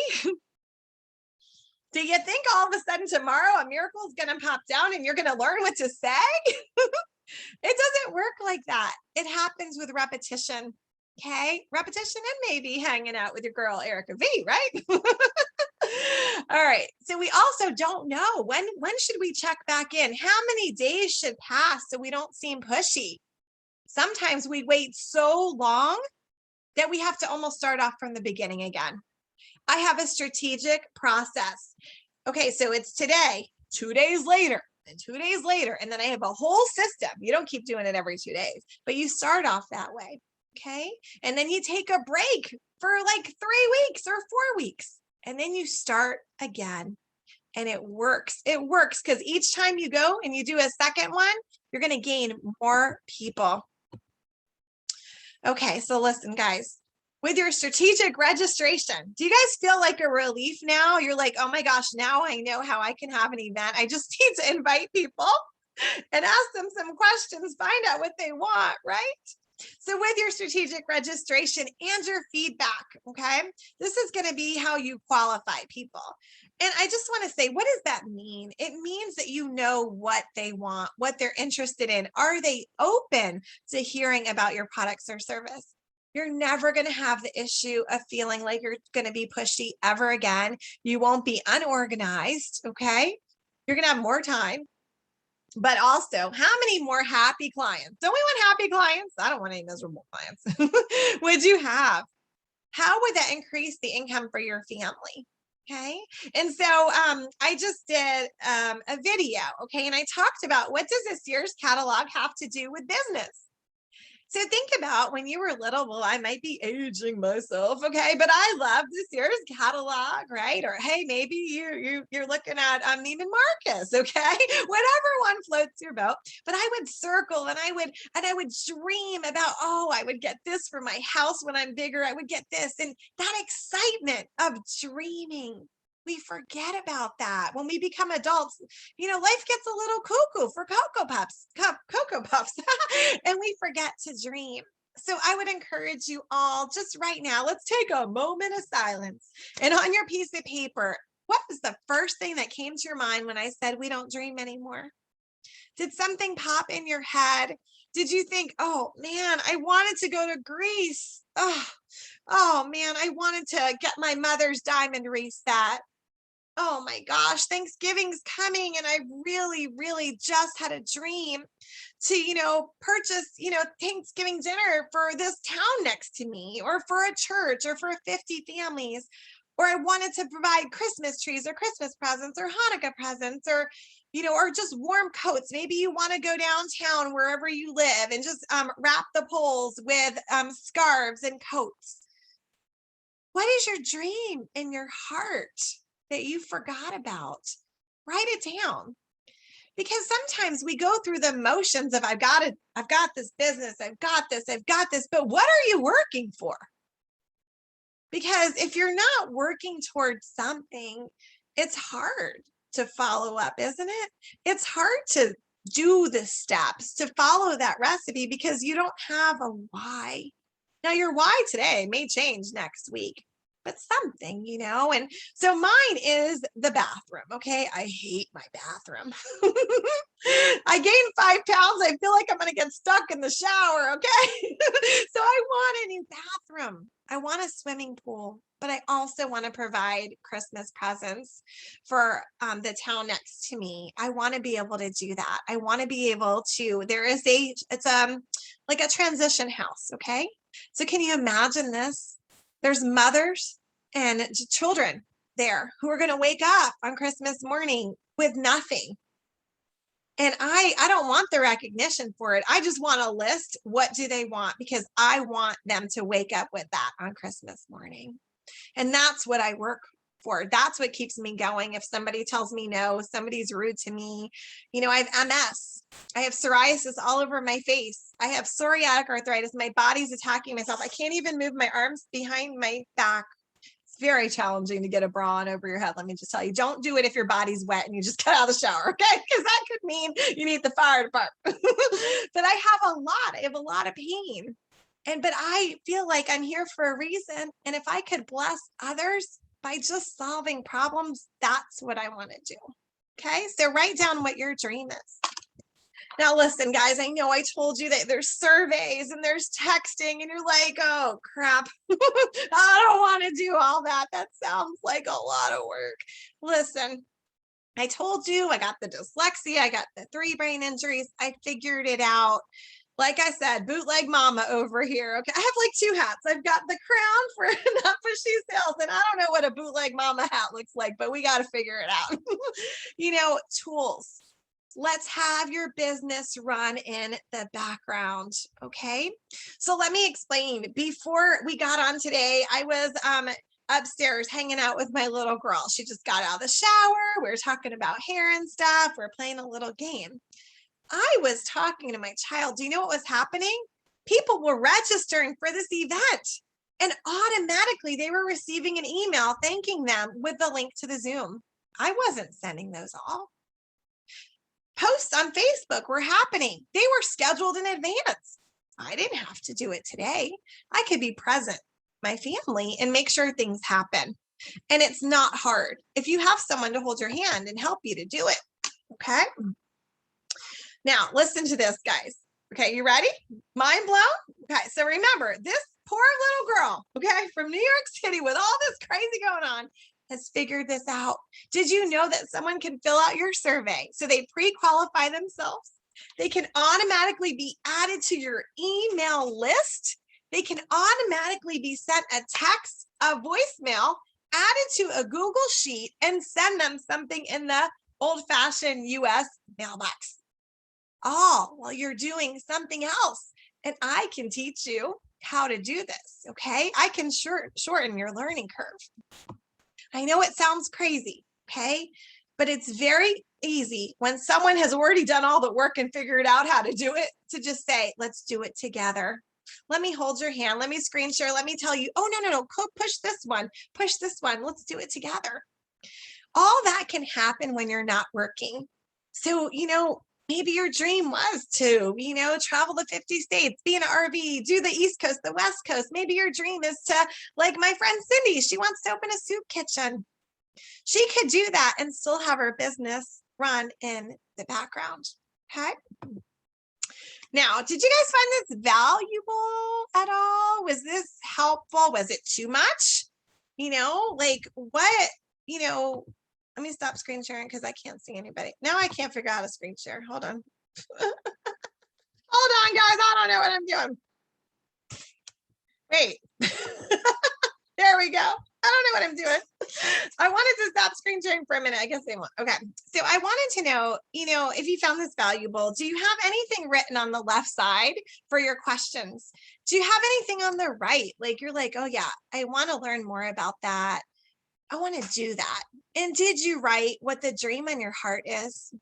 S1: do you think all of a sudden tomorrow a miracle is going to pop down and you're going to learn what to say? It doesn't work like that. It happens with repetition. Okay. Repetition and maybe hanging out with your girl, Erika V, right? All right. So we also don't know when should we check back in? How many days should pass so we don't seem pushy? Sometimes we wait so long that we have to almost start off from the beginning again. I have a strategic process. Okay. So it's today, 2 days later, and 2 days later, and then I have a whole system. You don't keep doing it every 2 days, but you start off that way. Okay. And then you take a break for like 3 weeks or 4 weeks, and then you start again. And it works. It works because each time you go and you do a second one, you're going to gain more people. Okay. So listen, guys, with your strategic registration, do you guys feel like a relief now? You're like, oh my gosh, now I know how I can have an event. I just need to invite people and ask them some questions, find out what they want, right? So with your strategic registration and your feedback, okay, this is going to be how you qualify people. And I just want to say, what does that mean? It means that you know what they want, what they're interested in. Are they open to hearing about your products or service? You're never going to have the issue of feeling like you're going to be pushy ever again. You won't be unorganized, okay? You're going to have more time. But also, how many more happy clients? Don't we want happy clients? I don't want any miserable clients. Would you have? How would that increase the income for your family? Okay. And so I just did a video. Okay. And I talked about what does this year's catalog have to do with business? So think about when you were little. Well, I might be aging myself, okay, but I love this year's catalog, right? Or hey, maybe you're looking at Neiman Marcus, okay? Whatever one floats your boat. But I would circle and I would dream about, oh, I would get this for my house when I'm bigger. I would get this, and that excitement of dreaming. We forget about that when we become adults. Life gets a little cuckoo for Cocoa Puffs, and we forget to dream. So I would encourage you all just right now, let's take a moment of silence. And on your piece of paper, what was the first thing that came to your mind when I said we don't dream anymore? Did something pop in your head? Did you think, oh man, I wanted to go to Greece. Oh man, I wanted to get my mother's diamond reset. Oh my gosh, Thanksgiving's coming and I really, really just had a dream. to, purchase, Thanksgiving dinner for this town next to me, or for a church, or for 50 families. Or I wanted to provide Christmas trees or Christmas presents or Hanukkah presents, or just warm coats. Maybe you want to go downtown wherever you live and just wrap the poles with scarves and coats. What is your dream in your heart that you forgot about? Write it down. Because sometimes we go through the motions of I've got this business, I've got this, but what are you working for? Because if you're not working towards something, it's hard to follow up, isn't it? It's hard to do the steps, to follow that recipe, because you don't have a why. Now, your why today may change next week, but something, and so mine is the bathroom. Okay. I hate my bathroom. I gained 5 pounds. I feel like I'm going to get stuck in the shower. Okay. So I want a new bathroom. I want a swimming pool, but I also want to provide Christmas presents for the town next to me. I want to be able to do that. I want to be able to, it's like a transition house. Okay. So can you imagine this? There's mothers and children there who are going to wake up on Christmas morning with nothing. And I don't want the recognition for it. I just want a list. What do they want? Because I want them to wake up with that on Christmas morning. And that's what I work for. That's what keeps me going. If somebody tells me no, somebody's rude to me, I have MS. I have psoriasis all over my face. I have psoriatic arthritis. My body's attacking myself. I can't even move my arms behind my back. It's very challenging to get a bra on over your head. Let me just tell you, don't do it if your body's wet and you just got out of the shower, okay? Because that could mean you need the fire department. But I have a lot of pain. But I feel like I'm here for a reason. And if I could bless others by just solving problems, that's what I want to do. Okay. So write down what your dream is. Now, listen, guys, I know I told you that there's surveys and there's texting, and you're like, oh, crap. I don't want to do all that. That sounds like a lot of work. Listen, I told you I got the dyslexia. I got the 3 brain injuries. I figured it out. Like I said, bootleg mama over here. Okay. I have like 2 hats. I've got the crown for Non-pushy sales, and I don't know what a bootleg mama hat looks like, but we got to figure it out. Tools. Let's have your business run in the background. Okay. So let me explain. Before we got on today, I was upstairs hanging out with my little girl. She just got out of the shower. We were talking about hair and stuff. We're playing a little game. I was talking to my child. Do you know what was happening? People were registering for this event, and automatically they were receiving an email thanking them with the link to the Zoom. I wasn't sending those all. Posts on Facebook were happening. They were scheduled in advance. I didn't have to do it today. I could be present, my family, and make sure things happen. And it's not hard if you have someone to hold your hand and help you to do it. Okay. Now, listen to this, guys. Okay, you ready? Mind blown? Okay, so remember, this poor little girl, okay, from New York City with all this crazy going on, has figured this out. Did you know that someone can fill out your survey so they pre-qualify themselves? They can automatically be added to your email list. They can automatically be sent a text, a voicemail, added to a Google Sheet, and send them something in the old-fashioned US mailbox. All while you're doing something else. And I can teach you how to do this, okay? I can shorten your learning curve. I know it sounds crazy, okay? But it's very easy when someone has already done all the work and figured out how to do it to just say, let's do it together. Let me hold your hand. Let me screen share. Let me tell you, oh, no, push this one. Let's do it together. All that can happen when you're not working. So, maybe your dream was to, travel the 50 states, be in an RV, do the East Coast, the West Coast. Maybe your dream is to, like my friend Cindy, she wants to open a soup kitchen. She could do that and still have her business run in the background. Okay. Now, did you guys find this valuable at all? Was this helpful? Was it too much? Let me stop screen sharing because I can't see anybody. Now I can't figure out how to screen share. Hold on. Hold on, guys. I don't know what I'm doing. Wait. There we go. I don't know what I'm doing. I wanted to stop screen sharing for a minute. I guess they won't. Okay. So I wanted to know, if you found this valuable, do you have anything written on the left side for your questions? Do you have anything on the right? Like you're like, oh yeah, I want to learn more about that. I want to do that. And did you write what the dream on your heart is?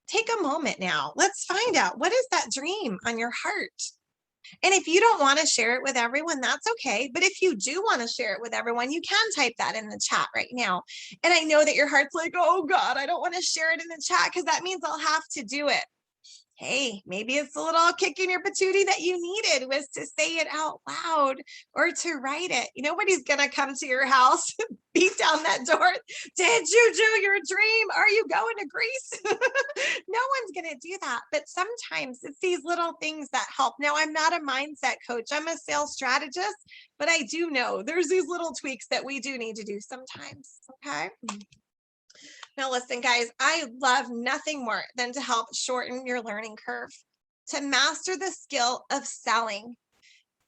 S1: Take a moment now. Let's find out, what is that dream on your heart? And if you don't want to share it with everyone, that's okay. But if you do want to share it with everyone, you can type that in the chat right now. And I know that your heart's like, oh God, I don't want to share it in the chat because that means I'll have to do it. Hey, maybe it's a little kick in your patootie that you needed was to say it out loud or to write it. Nobody's going to come to your house, beat down that door. Did you do your dream? Are you going to Greece? No one's going to do that. But sometimes it's these little things that help. Now, I'm not a mindset coach. I'm a sales strategist, but I do know there's these little tweaks that we do need to do sometimes. Okay. Now, listen, guys, I love nothing more than to help shorten your learning curve, to master the skill of selling.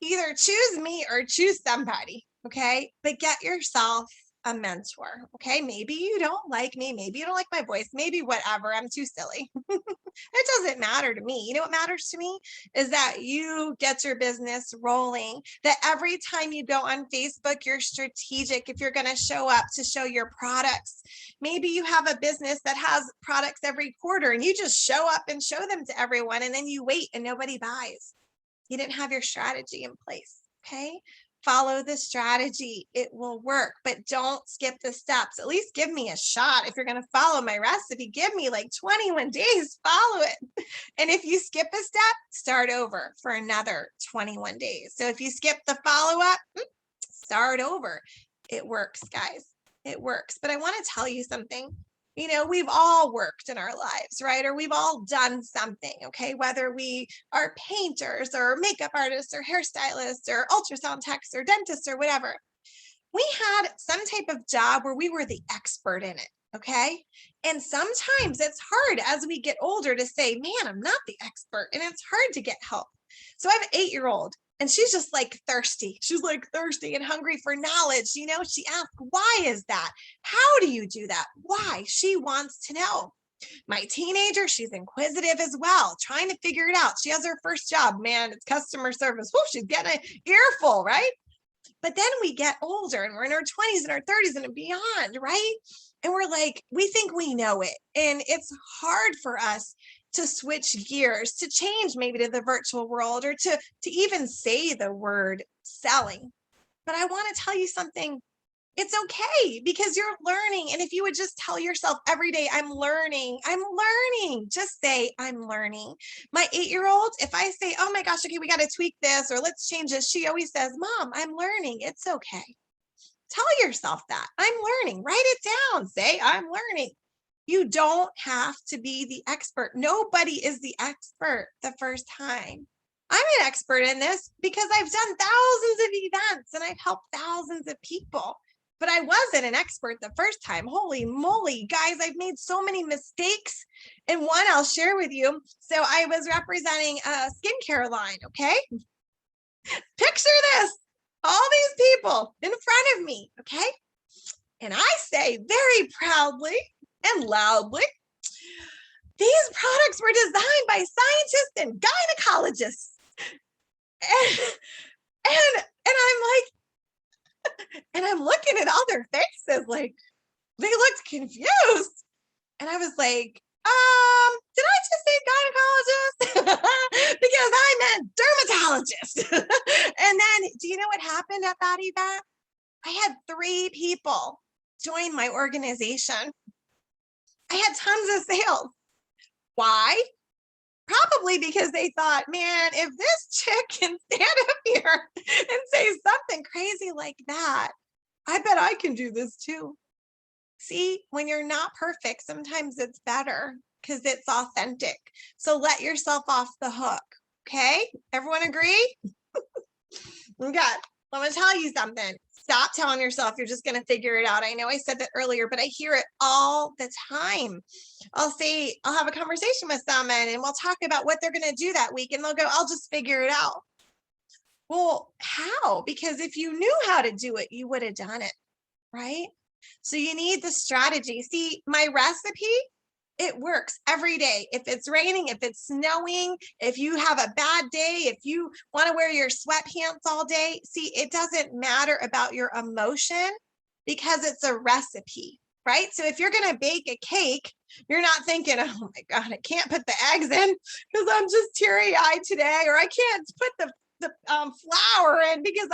S1: Either choose me or choose somebody, okay? But get yourself a mentor, okay? Maybe you don't like me. Maybe you don't like my voice. Maybe whatever. I'm too silly. It doesn't matter to me. You know what matters to me is that you get your business rolling, that every time you go on Facebook, you're strategic. If you're going to show up to show your products, maybe you have a business that has products every quarter and you just show up and show them to everyone and then you wait and nobody buys. You didn't have your strategy in place, okay? Follow the strategy. It will work, but don't skip the steps. At least give me a shot. If you're going to follow my recipe, give me like 21 days, follow it. And if you skip a step, start over for another 21 days. So if you skip the follow-up, start over. It works, guys. It works. But I want to tell you something. We've all worked in our lives, right? Or we've all done something, okay? Whether we are painters or makeup artists or hairstylists or ultrasound techs or dentists or whatever. We had some type of job where we were the expert in it, okay? And sometimes it's hard as we get older to say, man, I'm not the expert. And it's hard to get help. So I have an 8-year-old. And she's just like thirsty. She's like thirsty and hungry for knowledge. She asks, why is that? How do you do that? Why? She wants to know. My teenager, she's inquisitive as well, trying to figure it out. She has her first job. Man, it's customer service. Whoa, she's getting an earful, right? But then we get older and we're in our 20s and our 30s and beyond, right? And we're like, we think we know it. And it's hard for us to switch gears, to change maybe to the virtual world or to even say the word selling. But I want to tell you something. It's okay because you're learning. And if you would just tell yourself every day, I'm learning, just say, I'm learning. My 8-year-old, if I say, oh my gosh, okay, we got to tweak this or let's change this, she always says, Mom, I'm learning. It's okay. Tell yourself that. I'm learning. Write it down. Say, I'm learning. You don't have to be the expert. Nobody is the expert the first time. I'm an expert in this because I've done thousands of events and I've helped thousands of people. But I wasn't an expert the first time. Holy moly, guys, I've made so many mistakes. And one I'll share with you. So I was representing a skincare line, okay? Picture this, all these people in front of me, okay? And I say very proudly and loudly, these products were designed by scientists and gynecologists. And I'm looking at all their faces like they looked confused. And I was like, did I just say gynecologist? Because I meant dermatologist. And then do you know what happened at that event? I had 3 people join my organization. I had tons of sales. Why? Probably because they thought, man, if this chick can stand up here and say something crazy like that, I bet I can do this too. See, when you're not perfect, sometimes it's better because it's authentic. So let yourself off the hook. Okay? Everyone agree? Okay. I'm going to tell you something. Stop telling yourself you're just going to figure it out. I know I said that earlier, but I hear it all the time. I'll have a conversation with someone and we'll talk about what they're going to do that week. And they'll go, I'll just figure it out. Well, how? Because if you knew how to do it, you would have done it, right? So you need the strategy. See, my recipe, it works every day. If it's raining, if it's snowing, if you have a bad day, if you want to wear your sweatpants all day, see, it doesn't matter about your emotion because it's a recipe, right? So if you're going to bake a cake, you're not thinking, oh my God, I can't put the eggs in because I'm just teary-eyed today, or I can't put the flour in because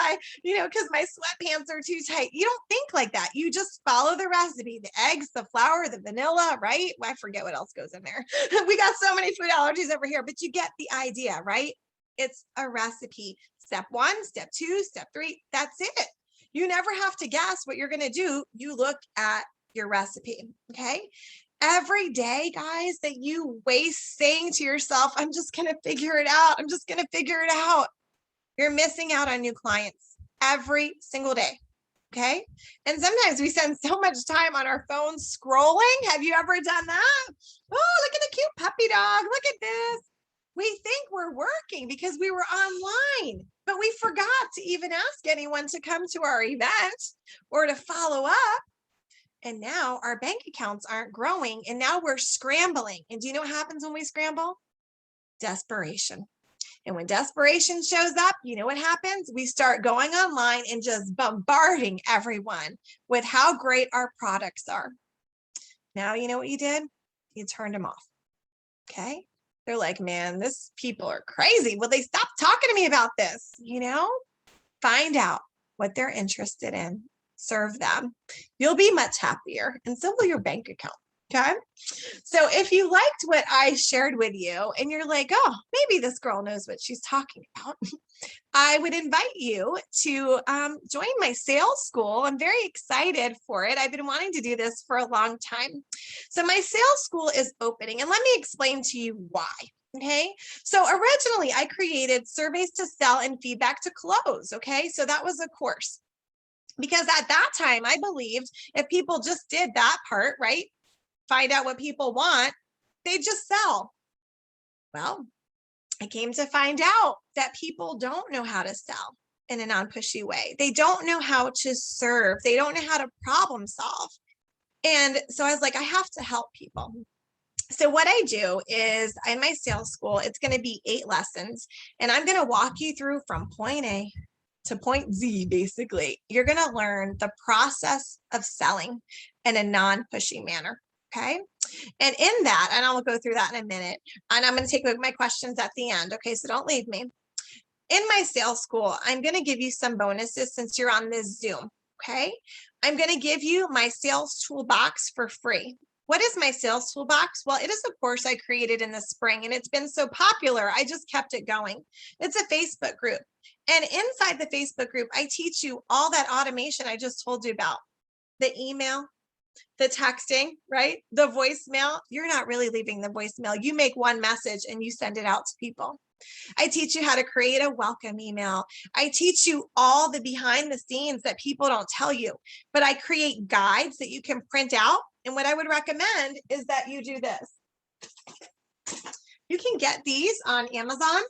S1: because my sweatpants are too tight. You don't think like that. You just follow the recipe, the eggs, the flour, the vanilla, right? I forget what else goes in there. We got so many food allergies over here, but you get the idea, right? It's a recipe. Step 1, step 2, step 3, that's it. You never have to guess what you're going to do. You look at your recipe, okay? Every day, guys, that you waste saying to yourself, I'm just going to figure it out. I'm just going to figure it out. You're missing out on new clients every single day, okay? And sometimes we spend so much time on our phones scrolling. Have you ever done that? Oh, look at the cute puppy dog. Look at this. We think we're working because we were online, but we forgot to even ask anyone to come to our event or to follow up. And now our bank accounts aren't growing, and now we're scrambling. And do you know what happens when we scramble? Desperation. And when desperation shows up, you know what happens? We start going online and just bombarding everyone with how great our products are. Now, you know what you did? You turned them off. Okay. They're like, man, this people are crazy. Will they stop talking to me about this? Find out what they're interested in. Serve them. You'll be much happier, and so will your bank account. Okay. So if you liked what I shared with you and you're like, oh, maybe this girl knows what she's talking about, I would invite you to join my sales school. I'm very excited for it. I've been wanting to do this for a long time. So my sales school is opening, and let me explain to you why. Okay. So originally I created surveys to sell and feedback to close. Okay. So that was a course, because at that time I believed if people just did that part, right? Find out what people want, they just sell. Well, I came to find out that people don't know how to sell in a non-pushy way. They don't know how to serve. They don't know how to problem solve. And so I was like, I have to help people. So what I do is in my sales school, it's going to be 8 lessons, and I'm going to walk you through from point A to point Z, basically. You're going to learn the process of selling in a non-pushy manner. Okay. And in that, and I'll go through that in a minute, and I'm going to take my questions at the end. Okay. So don't leave me. In my sales school, I'm going to give you some bonuses since you're on this Zoom. Okay. I'm going to give you my sales toolbox for free. What is my sales toolbox? Well, it is a course I created in the spring, and it's been so popular, I just kept it going. It's a Facebook group. And inside the Facebook group, I teach you all that automation I just told you about. The email, the texting, right? The voicemail. You're not really leaving the voicemail. You make one message and you send it out to people. I teach you how to create a welcome email. I teach you all the behind the scenes that people don't tell you, but I create guides that you can print out. And what I would recommend is that you do this. You can get these on Amazon.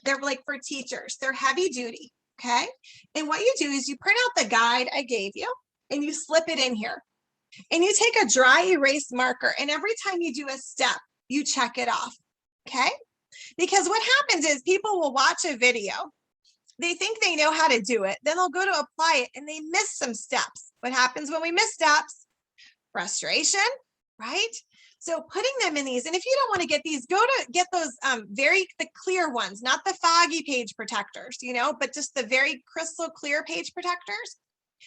S1: They're like for teachers. They're heavy duty. Okay. And what you do is you print out the guide I gave you and you slip it in here. And you take a dry erase marker, and every time you do a step, you check it off, okay? Because what happens is people will watch a video, they think they know how to do it, then they'll go to apply it, and they miss some steps. What happens when we miss steps? Frustration, right? So putting them in these, and if you don't want to get these, go to get those the clear ones, not the foggy page protectors, but just the very crystal clear page protectors.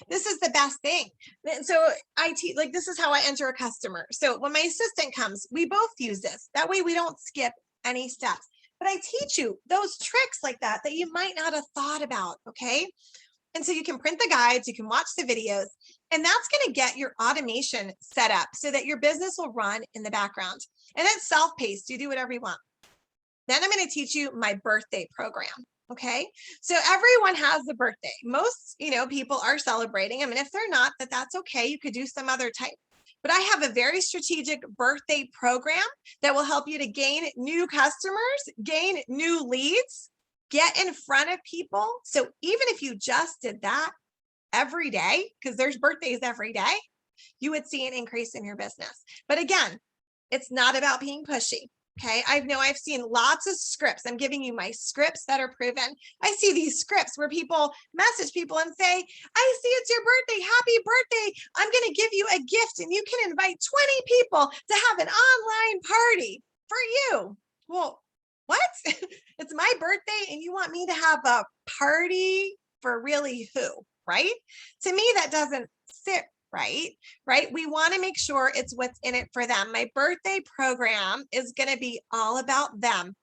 S1: This is the best thing. So I teach, like, this is how I enter a customer. So when my assistant comes, we both use this. That way we don't skip any steps. But I teach you those tricks like that you might not have thought about, okay? And so you can print the guides, you can watch the videos, and that's going to get your automation set up so that your business will run in the background. And it's self-paced. You do whatever you want. Then I'm going to teach you my birthday program. Okay. So everyone has a birthday. Most, people are celebrating. I mean, if they're not, that's okay. You could do some other type. But I have a very strategic birthday program that will help you to gain new customers, gain new leads, get in front of people. So even if you just did that every day, because there's birthdays every day, you would see an increase in your business. But again, it's not about being pushy. Okay. I've seen lots of scripts. I'm giving you my scripts that are proven. I see these scripts where people message people and say, I see it's your birthday. Happy birthday. I'm going to give you a gift and you can invite 20 people to have an online party for you. Well, what? It's my birthday and you want me to have a party for really who? Right? To me, that doesn't sit right? We want to make sure it's what's in it for them. My birthday program is going to be all about them.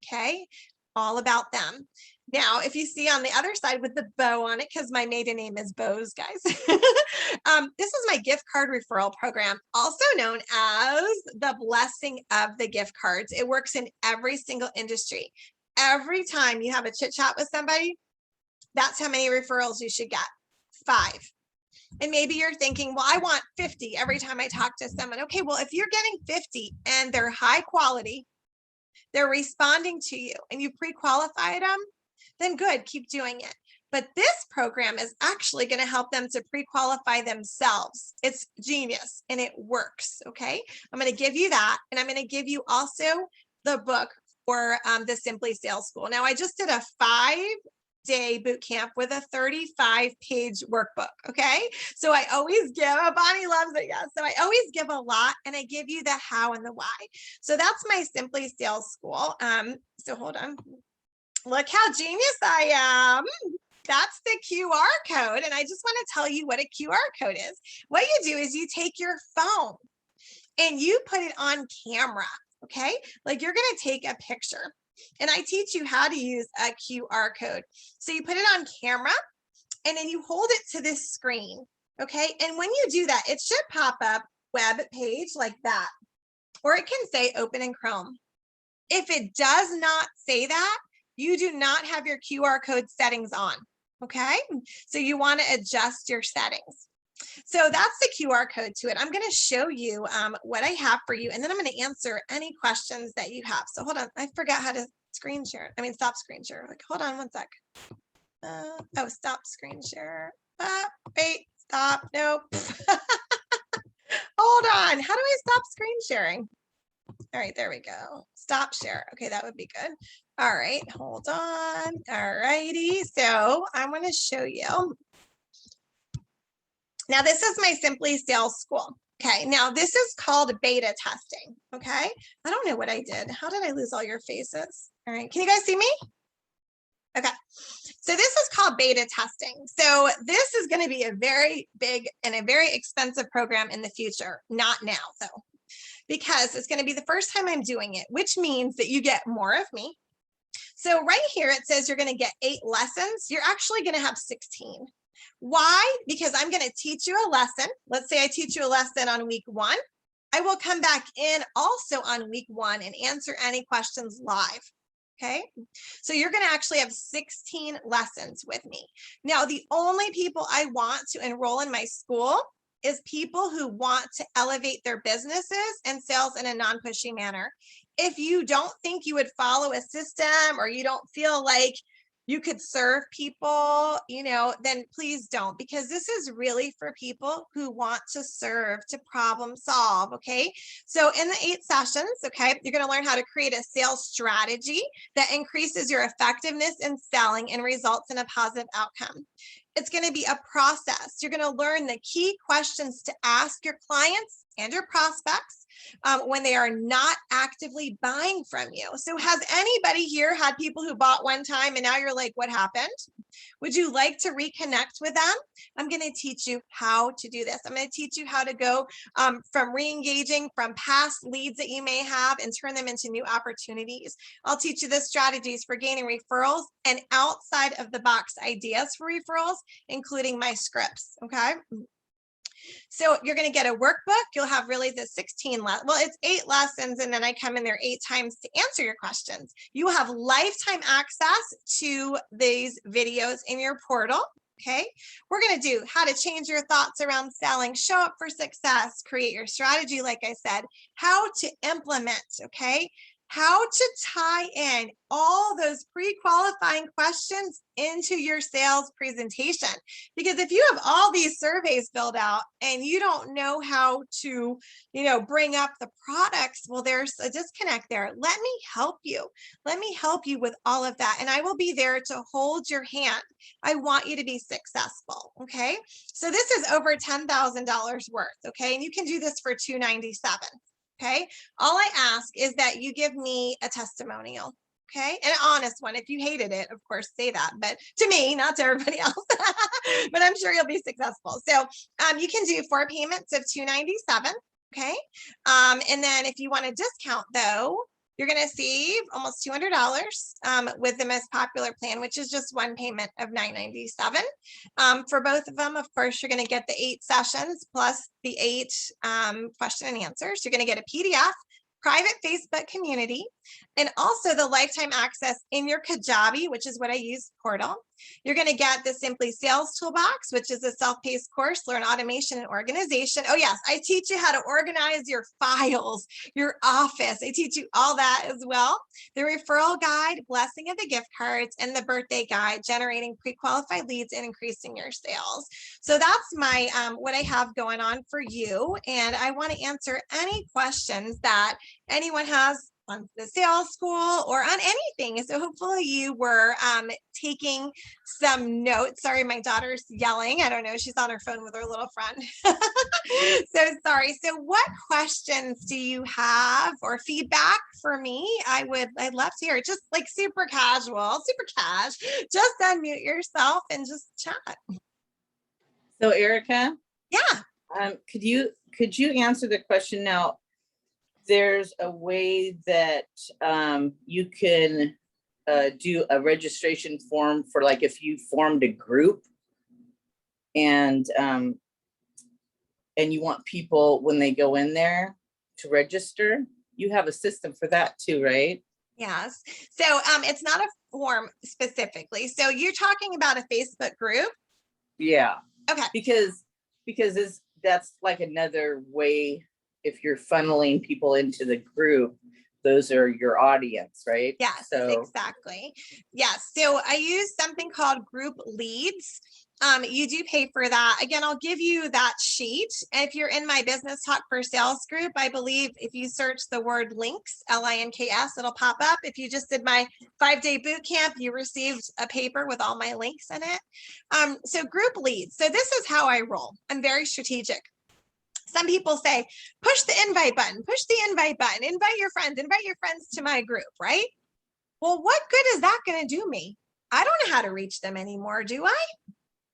S1: Okay. All about them. Now, if you see on the other side with the bow on it, because my maiden name is Bows, guys. This is my gift card referral program, also known as the blessing of the gift cards. It works in every single industry. Every time you have a chit chat with somebody, that's how many referrals you should get. 5. And maybe you're thinking, well, I want 50 every time I talk to someone. Okay, well, if you're getting 50 and they're high quality, they're responding to you and you pre-qualified them, then good, keep doing it. But this program is actually going to help them to pre-qualify themselves. It's genius and it works. Okay, I'm going to give you that. And I'm going to give you also the book for the Simply Sales School. Now, I just did a 5-day boot camp with a 35-page workbook. Okay. So I always give, Bonnie loves it. Yeah. So I always give a lot and I give you the how and the why. So that's my Simply Sales School. So hold on. Look how genius I am. That's the QR code. And I just want to tell you what a QR code is. What you do is you take your phone and you put it on camera. Okay. Like you're going to take a picture. And I teach you how to use a QR code. So you put it on camera and then you hold it to this screen. Okay. And when you do that, it should pop up web page like that, or it can say open in Chrome. If it does not say that, you do not have your QR code settings on. Okay. So you want to adjust your settings. So that's the QR code to it. I'm going to show you what I have for you, and then I'm going to answer any questions that you have. So hold on. I forgot how to screen share. Stop screen share. Like, hold on one sec. Stop screen share. Wait, stop. Nope. Hold on. How do I stop screen sharing? All right, there we go. Stop share. Okay, that would be good. All right, hold on. All righty. So I want to show you. Now, this is my Simply Sales School. Okay, now this is called beta testing. Okay, I don't know what I did. How did I lose all your faces? All right, can you guys see me? Okay, so this is called beta testing. So this is going to be a very big and a very expensive program in the future. Not now, though, because it's going to be the first time I'm doing it, which means that you get more of me. So right here, it says you're going to get 8 lessons. You're actually going to have 16. Why? Because I'm going to teach you a lesson. Let's say I teach you a lesson on week 1. I will come back in also on week 1 and answer any questions live. Okay. So you're going to actually have 16 lessons with me. Now, the only people I want to enroll in my school is people who want to elevate their businesses and sales in a non-pushy manner. If you don't think you would follow a system, or you don't feel like you could serve people, then please don't, because this is really for people who want to serve, to problem solve. Okay. So in the 8 sessions, okay, you're going to learn how to create a sales strategy that increases your effectiveness in selling and results in a positive outcome. It's going to be a process. You're going to learn the key questions to ask your clients and your prospects when they are not actively buying from you. So has anybody here had people who bought one time and now you're like, what happened? Would you like to reconnect with them? I'm going to teach you how to do this. I'm going to teach you how to go from re-engaging from past leads that you may have and turn them into new opportunities. I'll teach you the strategies for gaining referrals and outside of the box ideas for referrals, including my scripts. Okay. So you're going to get a workbook. You'll have really the 16, well, it's 8 lessons. And then I come in there 8 times to answer your questions. You will have lifetime access to these videos in your portal. Okay. We're going to do how to change your thoughts around selling, show up for success, create your strategy. Like I said, how to implement. Okay. How to tie in all those pre-qualifying questions into your sales presentation. Because if you have all these surveys filled out and you don't know how to, bring up the products, well, there's a disconnect there. Let me help you. Let me help you with all of that. And I will be there to hold your hand. I want you to be successful. Okay. So this is over $10,000 worth. Okay. And you can do this for $297. Okay. All I ask is that you give me a testimonial. Okay. An honest one. If you hated it, of course, say that, but to me, not to everybody else, but I'm sure you'll be successful. So you can do 4 payments of $297. Okay. And then if you want a discount though, you're going to save almost $200 with the most popular plan, which is just 1 payment of $997. For both of them, of course, you're going to get the 8 sessions plus the 8 question and answers. You're going to get a PDF, private Facebook community, and also the lifetime access in your Kajabi, which is what I use, portal. You're going to get the Simply Sales Toolbox, which is a self-paced course, learn automation and organization. Oh yes, I teach you how to organize your files, your office. I teach you all that as well. The referral guide, blessing of the gift cards, and the birthday guide, generating pre-qualified leads and increasing your sales. So that's my what I have going on for you. And I want to answer any questions that anyone has on the sales school or on anything. So hopefully you were taking some notes. Sorry, my daughter's yelling. I don't know. She's on her phone with her little friend. So sorry. So what questions do you have or feedback for me? I'd love to hear it. Just like super casual, super cash. Just unmute yourself and just chat.
S3: So Erika,
S1: Yeah.
S3: Could you answer the question now? There's a way that you can do a registration form for, like, if you formed a group and you want people when they go in there to register, you have a system for that too, right?
S1: Yes. So it's not a form specifically. So you're talking about a Facebook group?
S3: Yeah.
S1: Okay.
S3: Because that's like another way. If you're funneling people into the group, those are your audience, right?
S1: Yes,
S3: so
S1: exactly. Yes. So I use something called group leads. You do pay for that. Again, I'll give you that sheet. And if you're in my Business Talk for Sales group, I believe if you search the word links, LINKS, it'll pop up. If you just did my 5-day boot camp, you received a paper with all my links in it. So group leads. So this is how I roll. I'm very strategic. Some people say, push the invite button, invite your friends to my group, right? Well, what good is that going to do me? I don't know how to reach them anymore, do I?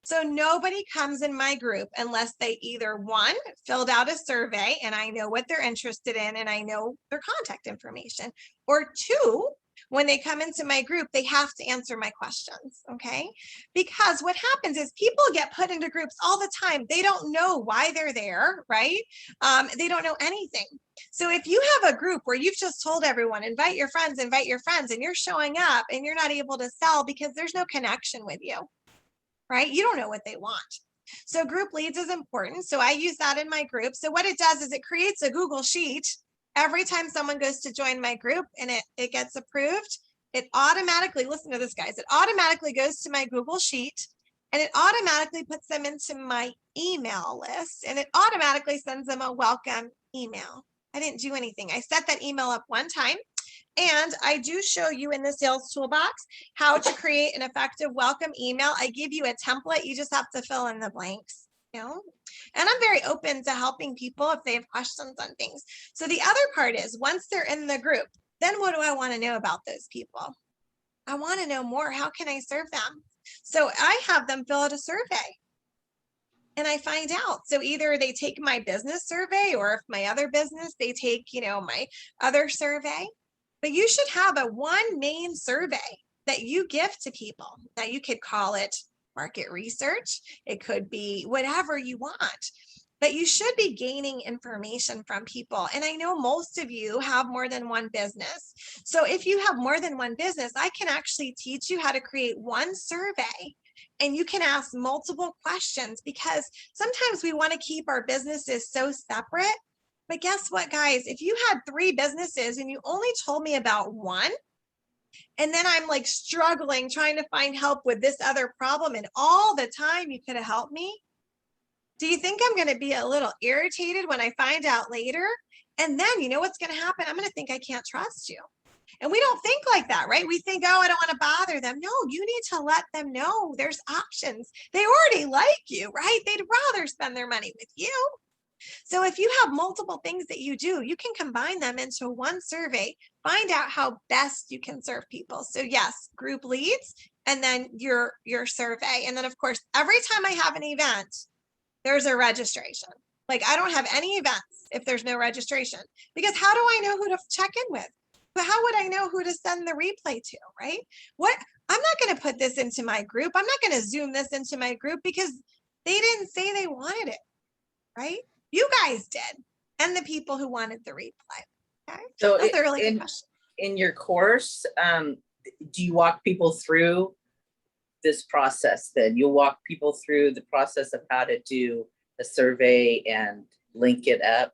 S1: So nobody comes in my group unless they either, 1, filled out a survey and I know what they're interested in and I know their contact information, or 2, when they come into my group, they have to answer my questions, okay? Because what happens is people get put into groups all the time. They don't know why they're there, right? They don't know anything. So if you have a group where you've just told everyone, invite your friends, and you're showing up and you're not able to sell because there's no connection with you, right? You don't know what they want. So group leads is important. So I use that in my group. So what it does is it creates a Google Sheet. Every time someone goes to join my group and it gets approved, it automatically, listen to this, guys, it automatically goes to my Google Sheet and it automatically puts them into my email list and it automatically sends them a welcome email. I didn't do anything. I set that email up one time. And I do show you in the sales toolbox how to create an effective welcome email. I give you a template. You just have to fill in the blanks, And I'm very open to helping people if they have questions on things. So the other part is once they're in the group, then what do I want to know about those people? I want to know more. How can I serve them? So I have them fill out a survey. And I find out. So either they take my business survey or if my other business, they take, my other survey. But you should have a one main survey that you give to people. Now you could call it market research. It could be whatever you want. but you should be gaining information from people. And I know most of you have more than one business. So if you have more than one business, I can actually teach you how to create one survey, and you can ask multiple questions, because sometimes we want to keep our businesses so separate. But guess what, guys? If you had 3 businesses and you only told me about one, and then I'm like struggling trying to find help with this other problem, and all the time you could have helped me, do you think I'm going to be a little irritated when I find out later? And then you know what's going to happen? I'm going to think I can't trust you. And we don't think like that, right? We think, oh, I don't want to bother them. No, you need to let them know there's options. They already like you, right? They'd rather spend their money with you. So if you have multiple things that you do, you can combine them into one survey, find out how best you can serve people. So yes, group leads, and then your survey. And then of course, every time I have an event, there's a registration. Like I don't have any events if there's no registration, because how do I know who to check in with? But how would I know who to send the replay to, right? What? I'm not going to put this into my group. I'm not going to Zoom this into my group because they didn't say they wanted it, right? You guys did. And the people who wanted the replay. Okay.
S3: So
S1: that's a really good question.
S3: In your course, do you walk people through this process? Then you'll walk people through the process of how to do a survey and link it up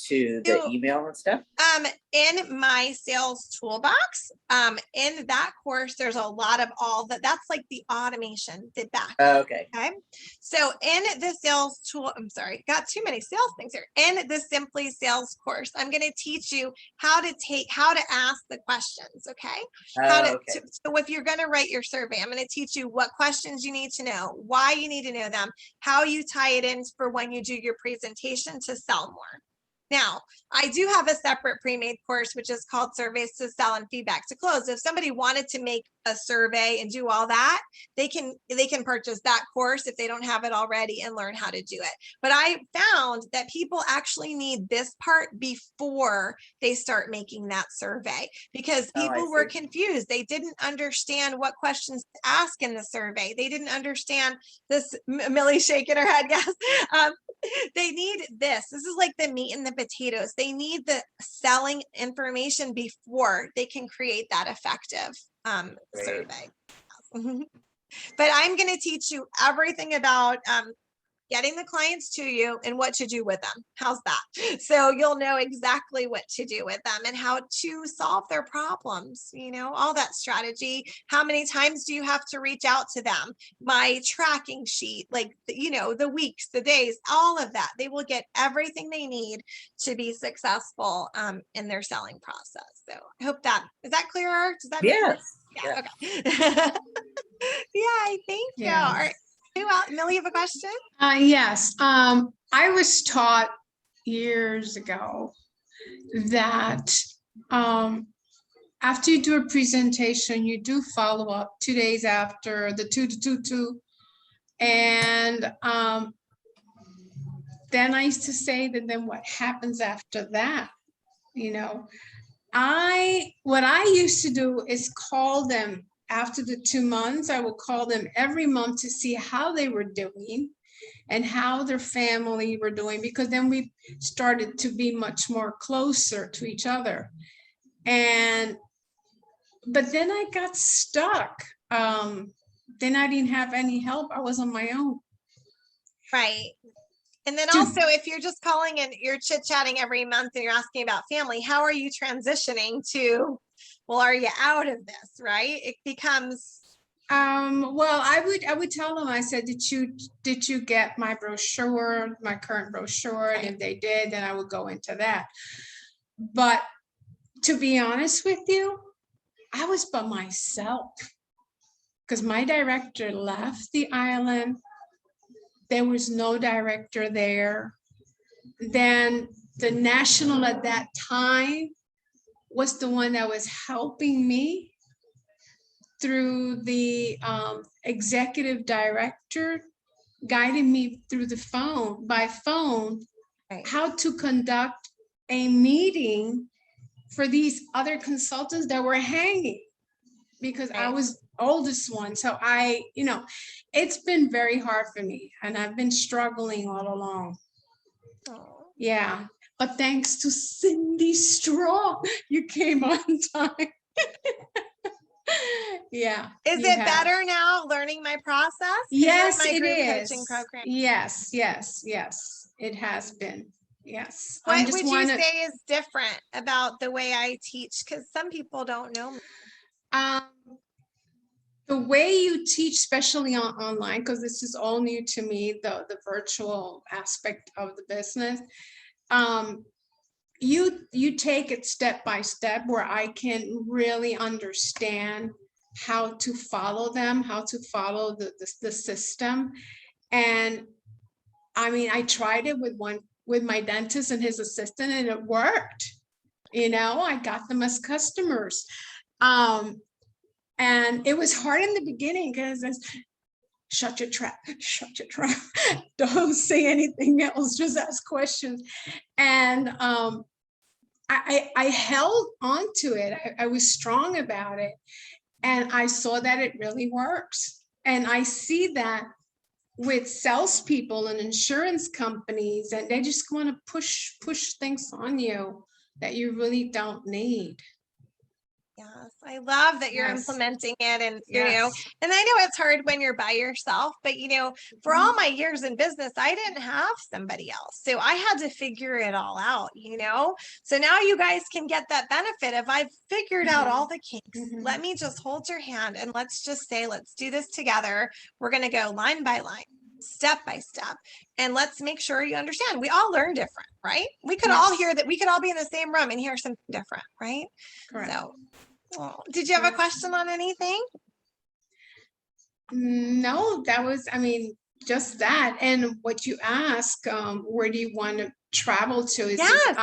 S3: to the email and stuff?
S1: In my sales toolbox, in that course, there's a lot of all that. That's like the automation, the back.
S3: Okay.
S1: Okay. So in the sales tool, I'm sorry, got too many sales things here. In the Simply Sales course, I'm going to teach you how to ask the questions. Okay. So if you're going to write your survey, I'm going to teach you what questions you need to know, why you need to know them, how you tie it in for when you do your presentation to sell more. Now, I do have a separate pre-made course, which is called Surveys to Sell and Feedback to Close. If somebody wanted to make a survey and do all that, they can purchase that course if they don't have it already and learn how to do it. But I found that people actually need this part before they start making that survey, because people were confused. They didn't understand what questions to ask in the survey. They didn't understand this. Millie's shaking her head. Yes. They need this. This is like the meat and the potatoes. They need the selling information before they can create that effective survey. But I'm going to teach you everything about getting the clients to you and what to do with them. How's that? So you'll know exactly what to do with them and how to solve their problems, you know, all that strategy. How many times do you have to reach out to them? My tracking sheet, like, you know, the weeks, the days, all of that. They will get everything they need to be successful in their selling process. So I hope is that clearer? Does that make sense? Yeah. Okay. Yeah, I think so. All right. Millie, you have a question?
S4: Yes. I was taught years ago that after you do a presentation, you do follow up 2 days after, the 2 to 2 2. And then I used to say that then what happens after that? You know, what I used to do is call them. After the 2 months, I would call them every month to see how they were doing and how their family were doing, because then we started to be much more closer to each other. But then I got stuck. Then I didn't have any help. I was on my own.
S1: Right. And then also, if you're just calling and you're chit-chatting every month and you're asking about family, how are you transitioning to, well, are you out of this, right? It becomes
S4: well, I would tell them, I said, did you get my brochure, my current brochure? And if they did, then I would go into that. But to be honest with you, I was by myself because my director left the island. There was no director there. Then the national at that time was the one that was helping me through the executive director, guiding me through by phone, how to conduct a meeting for these other consultants that were hanging, because I was oldest one. So it's been very hard for me, and I've been struggling all along.
S1: Oh.
S4: Yeah, but thanks to Cindy Straw, you came on time. Yeah.
S1: Is
S4: you
S1: it
S4: have.
S1: better now learning my process? 'Cause
S4: Yes,
S1: you're in my
S4: it
S1: group
S4: is.
S1: coaching program.
S4: Yes, yes, yes, it has been. Yes. I
S1: What
S4: just
S1: would you
S4: want
S1: say is different about the way I teach? Because some people don't know me.
S4: The way you teach, especially online, because this is all new to me, the virtual aspect of the business. You take it step by step where I can really understand how to follow them, how to follow the system. And I mean, I tried it with my dentist and his assistant, and it worked. I got them as customers. And it was hard in the beginning because shut your trap, shut your trap. Don't say anything else, just ask questions. And I held on to it. I was strong about it. And I saw that it really works. And I see that with salespeople and insurance companies, and they just want to push things on you that you really don't need.
S1: Yes, I love that you're
S4: Yes.
S1: implementing it, and
S4: Yes.
S1: and I know it's hard when you're by yourself, but for all my years in business, I didn't have somebody else. So I had to figure it all out, So now you guys can get that benefit of I've figured out all the kinks.
S4: Mhm.
S1: Let me just hold your hand and let's just say, let's do this together. We're going to go line by line, step by step, and let's make sure you understand. We all learn different, right? We could all hear that. We could all be in the same room and hear something different, right?
S4: Correct.
S1: So, did you have a question on anything?
S4: No, that was, I mean, just that. And what you ask, where do you want to travel to? Is
S1: Yes.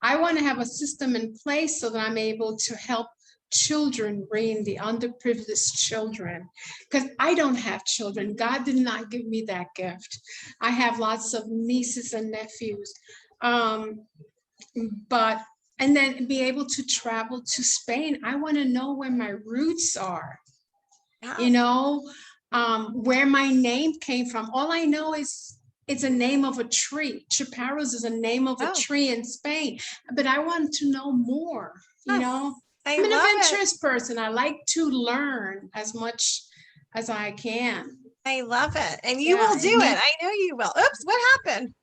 S4: I want to have a system in place so that I'm able to help children, bring the underprivileged children, because I don't have children. God did not give me that gift. I have lots of nieces and nephews. And then be able to travel to Spain. I want to know where my roots are, where my name came from. All I know is it's a name of a tree. Chaparros is a name of a tree in Spain, but I want to know more, I'm an adventurous person. I like to learn as much as I can.
S1: I love it. And you will do it. I know you will. Oops, what happened?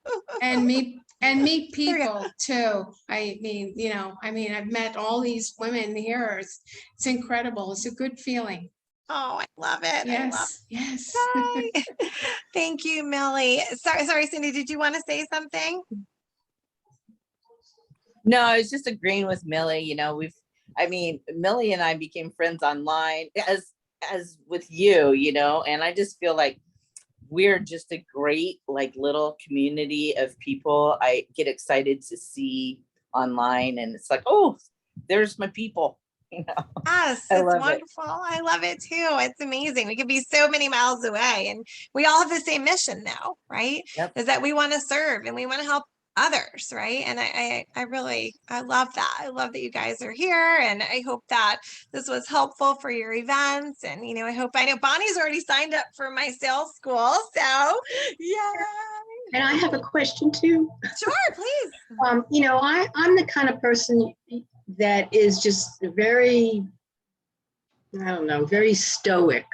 S4: and meet people too. I mean, I've met all these women here. It's incredible. It's a good feeling.
S1: Oh, I love it.
S4: Yes. Yes.
S1: Thank you, Millie. Sorry, Cindy, did you want to say something?
S3: No, I was just agreeing with Millie. Millie and I became friends online as with you, and I just feel like we're just a great little community of people I get excited to see online, and it's like, oh, there's my people.
S1: Yes, it's wonderful. I love it too. It's amazing. We could be so many miles away, and we all have the same mission now, right?
S3: Yep.
S1: Is that we want to serve and we want to help others, right? And I love that. I love that you guys are here, and I hope that this was helpful for your events. And I know Bonnie's already signed up for my sales school, so yeah.
S2: And I have a question too.
S1: Sure, please.
S2: I'm the kind of person that is just very, very stoic,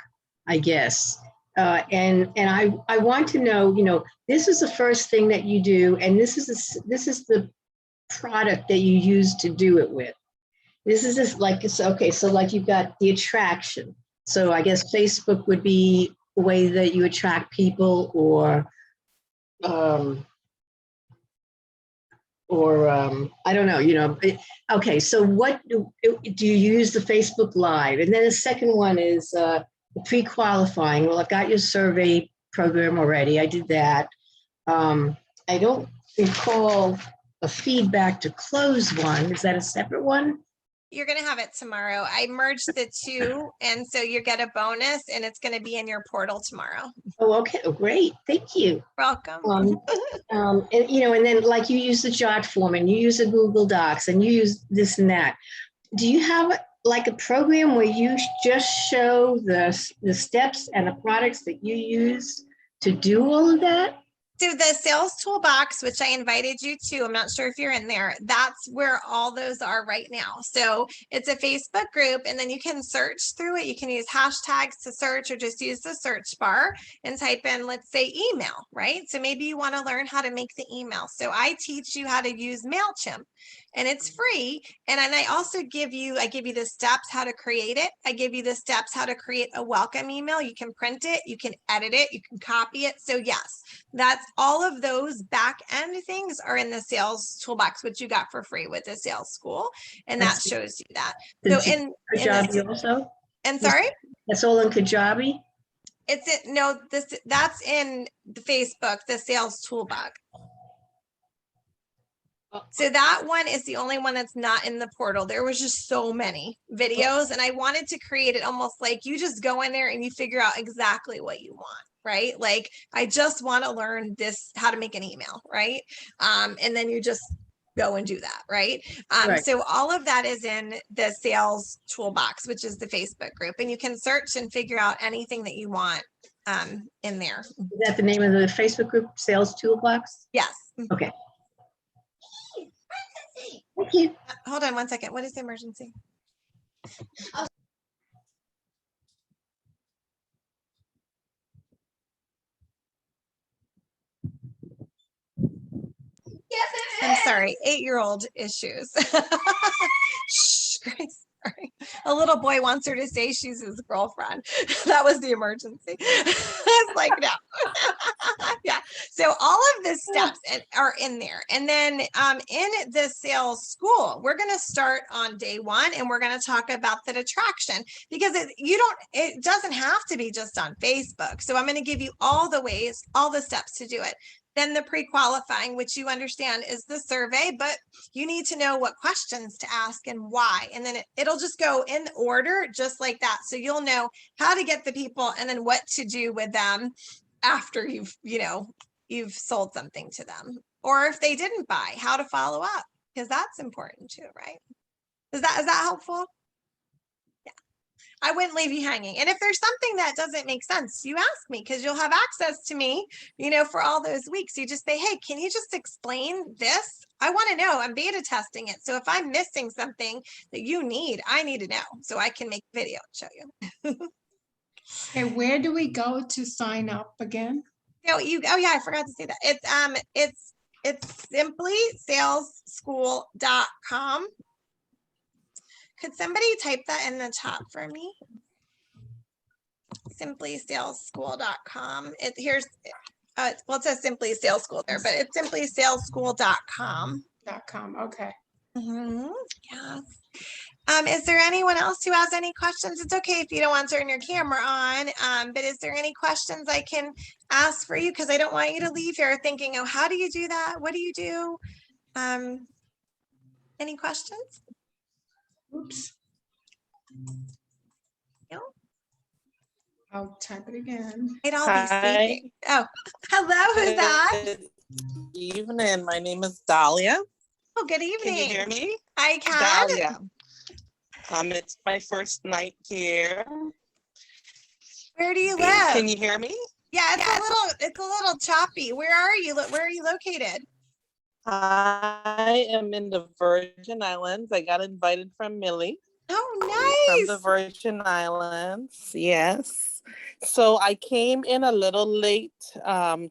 S2: I guess. And I want to know, this is the first thing that you do, and this is the product that you use to do it with. This is just so like you've got the attraction. So I guess Facebook would be the way that you attract people, or I don't know, okay, so what do you use the Facebook Live? And then the second one is the pre-qualifying. Well, I've got your survey program already. I did that. I don't recall a feedback to close one. Is that a separate one?
S1: You're going to have it tomorrow. I merged the two, and so you get a bonus, and it's going to be in your portal tomorrow.
S2: Oh, okay. Oh, great. Thank you.
S1: Welcome.
S2: And then like you use the Jot form, and you use the Google Docs, and you use this and that. Do you have like a program where you just show the steps and the products that you use to do all of that?
S1: So the sales toolbox, which I invited you to, I'm not sure if you're in there, that's where all those are right now. So it's a Facebook group, and then you can search through it. You can use hashtags to search, or just use the search bar and type in, let's say, email, right? So maybe you want to learn how to make the email. So I teach you how to use MailChimp, and it's free. And then I also give you the steps how to create it. I give you the steps how to create a welcome email. You can print it, you can edit it, you can copy it. So yes, that's all of those back end things are in the sales toolbox, which you got for free with the sales school. And that shows you that. So in
S2: Kajabi also?
S1: And sorry?
S2: That's all in Kajabi?
S1: That's in the Facebook, the sales toolbox. So that one is the only one that's not in the portal. There was just so many videos, and I wanted to create it almost like you just go in there and you figure out exactly what you want, right? Like, I just want to learn this, how to make an email, right? And then you just go and do that, right?
S2: Right.
S1: So all of that is in the sales toolbox, which is the Facebook group, and you can search and figure out anything that you want in there.
S2: Is that the name of the Facebook group, Sales Toolbox?
S1: Yes.
S2: Okay. Thank you.
S1: Hold on one second. What is the emergency? I'm sorry, 8-year-old issues. Shh, Grace, sorry. A little boy wants her to say she's his girlfriend. That was the emergency. It's like, no. Yeah. So all of the steps are in there. And then in the sales school, we're going to start on day 1, and we're going to talk about that attraction, because it doesn't have to be just on Facebook. So I'm going to give you all the ways, all the steps to do it. Then the pre-qualifying, which you understand is the survey, but you need to know what questions to ask and why. And then it'll just go in order, just like that. So you'll know how to get the people and then what to do with them after you've sold something to them. Or if they didn't buy, how to follow up, because that's important too, right? Is that helpful? I wouldn't leave you hanging. And if there's something that doesn't make sense, you ask me, because you'll have access to me, for all those weeks. You just say, hey, can you just explain this? I want to know. I'm beta testing it. So if I'm missing something that you need, I need to know so I can make a video and show you.
S4: Okay, where do we go to sign up again?
S1: Oh yeah, I forgot to say that. It's simply salesschool.com. Could somebody type that in the chat for me? Simplysalesschool.com. It says Simply Sales School there, but it's simplysalesschool.com.
S4: Okay.
S1: Yeah. Is there anyone else who has any questions? It's okay if you don't want to turn your camera on, but is there any questions I can ask for you? Because I don't want you to leave here thinking, oh, how do you do that? What do you do? Any questions?
S4: Oops.
S1: No?
S4: I'll type it again.
S1: They'd all be sleeping. Oh, hello, who's that?
S5: Good evening. My name is Dahlia.
S1: Oh, good evening.
S5: Can you hear me?
S1: I can.
S5: Dahlia. It's my first night here.
S1: Where do you live?
S5: Can you hear me?
S1: Yeah, it's a little choppy. Where are you? Where are you located?
S5: I am in the Virgin Islands. I got invited from Millie.
S1: Oh, nice.
S5: From the Virgin Islands, yes. So I came in a little late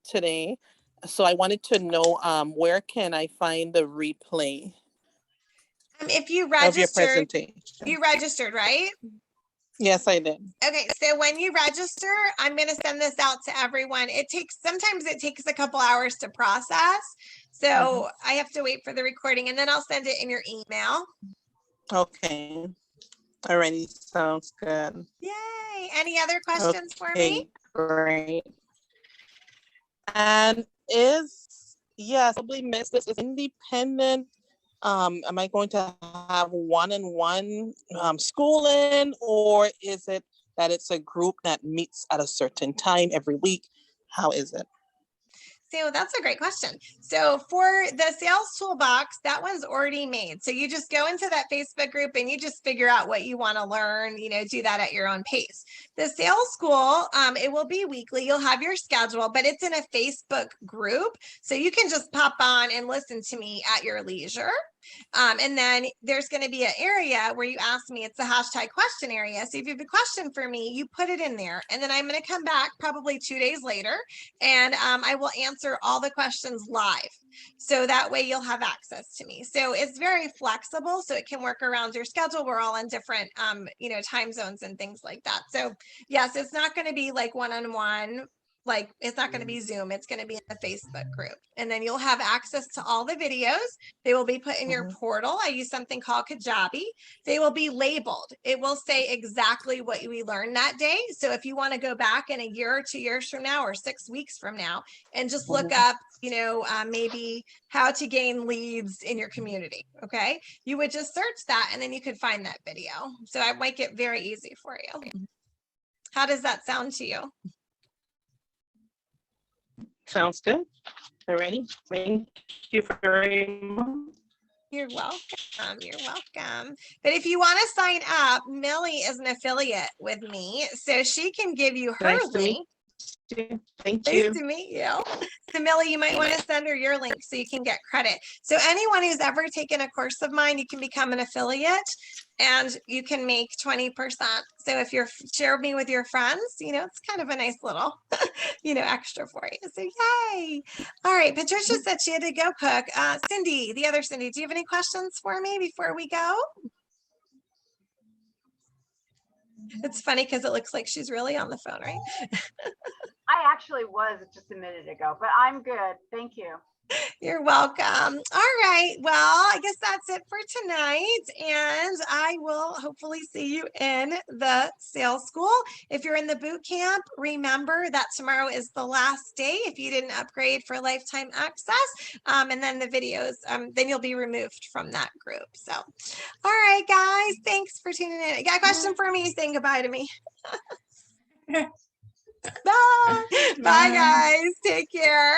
S5: today. So I wanted to know where can I find the replay
S1: If you
S5: of your
S1: registered,
S5: presentation?
S1: Right?
S5: Yes, I did.
S1: Okay, so when you register, I'm going to send this out to everyone. Sometimes it takes a couple hours to process. So I have to wait for the recording, and then I'll send it in your email.
S5: Okay. Alrighty, sounds good.
S1: Yay. Any other questions for me?
S5: Great. And probably missed this, is independent. Am I going to have one-on-one schooling, or is it that it's a group that meets at a certain time every week? How is it?
S1: So that's a great question. So for the sales toolbox, that one's already made. So you just go into that Facebook group and you just figure out what you want to learn, do that at your own pace. The sales school, it will be weekly. You'll have your schedule, but it's in a Facebook group. So you can just pop on and listen to me at your leisure. And then there's going to be an area where you ask me, it's the hashtag question area. So if you have a question for me, you put it in there. And then I'm going to come back probably 2 days later and I will answer all the questions live. So that way you'll have access to me. So it's very flexible. So it can work around your schedule. We're all in different, time zones and things like that. So yes, it's not going to be like one-on-one. Like it's not going to be Zoom. It's going to be in the Facebook group. And then you'll have access to all the videos. They will be put in your portal. I use something called Kajabi. They will be labeled. It will say exactly what we learned that day. So if you want to go back in a year or 2 years from now or 6 weeks from now and just look up, maybe how to gain leads in your community. Okay. You would just search that and then you could find that video. So I make it very easy for you. How does that sound to you?
S5: Sounds good. Alrighty. Thank you very much.
S1: You're welcome. You're welcome. But if you want to sign up, Millie is an affiliate with me, so she can give you her
S5: Nice to meet
S1: link.
S5: you. Thank
S1: Nice
S5: you.
S1: to meet you. So Millie, you might want to send her your link so you can get credit. So anyone who's ever taken a course of mine, you can become an affiliate and you can make 20%. So if you're share me with your friends, it's kind of a nice little, extra for you. So yay. All right. Patricia said she had to go cook. Cindy, the other Cindy, do you have any questions for me before we go? It's funny because it looks like she's really on the phone, right?
S6: I actually was just a minute ago, but I'm good. Thank you.
S1: You're welcome. All right. Well, I guess that's it for tonight. And I will hopefully see you in the sales school. If you're in the boot camp, remember that tomorrow is the last day if you didn't upgrade for lifetime access. And then the videos, then you'll be removed from that group. So, all right, guys, thanks for tuning in. You got a question for me? Saying goodbye to me. Bye. Bye, guys. Take care.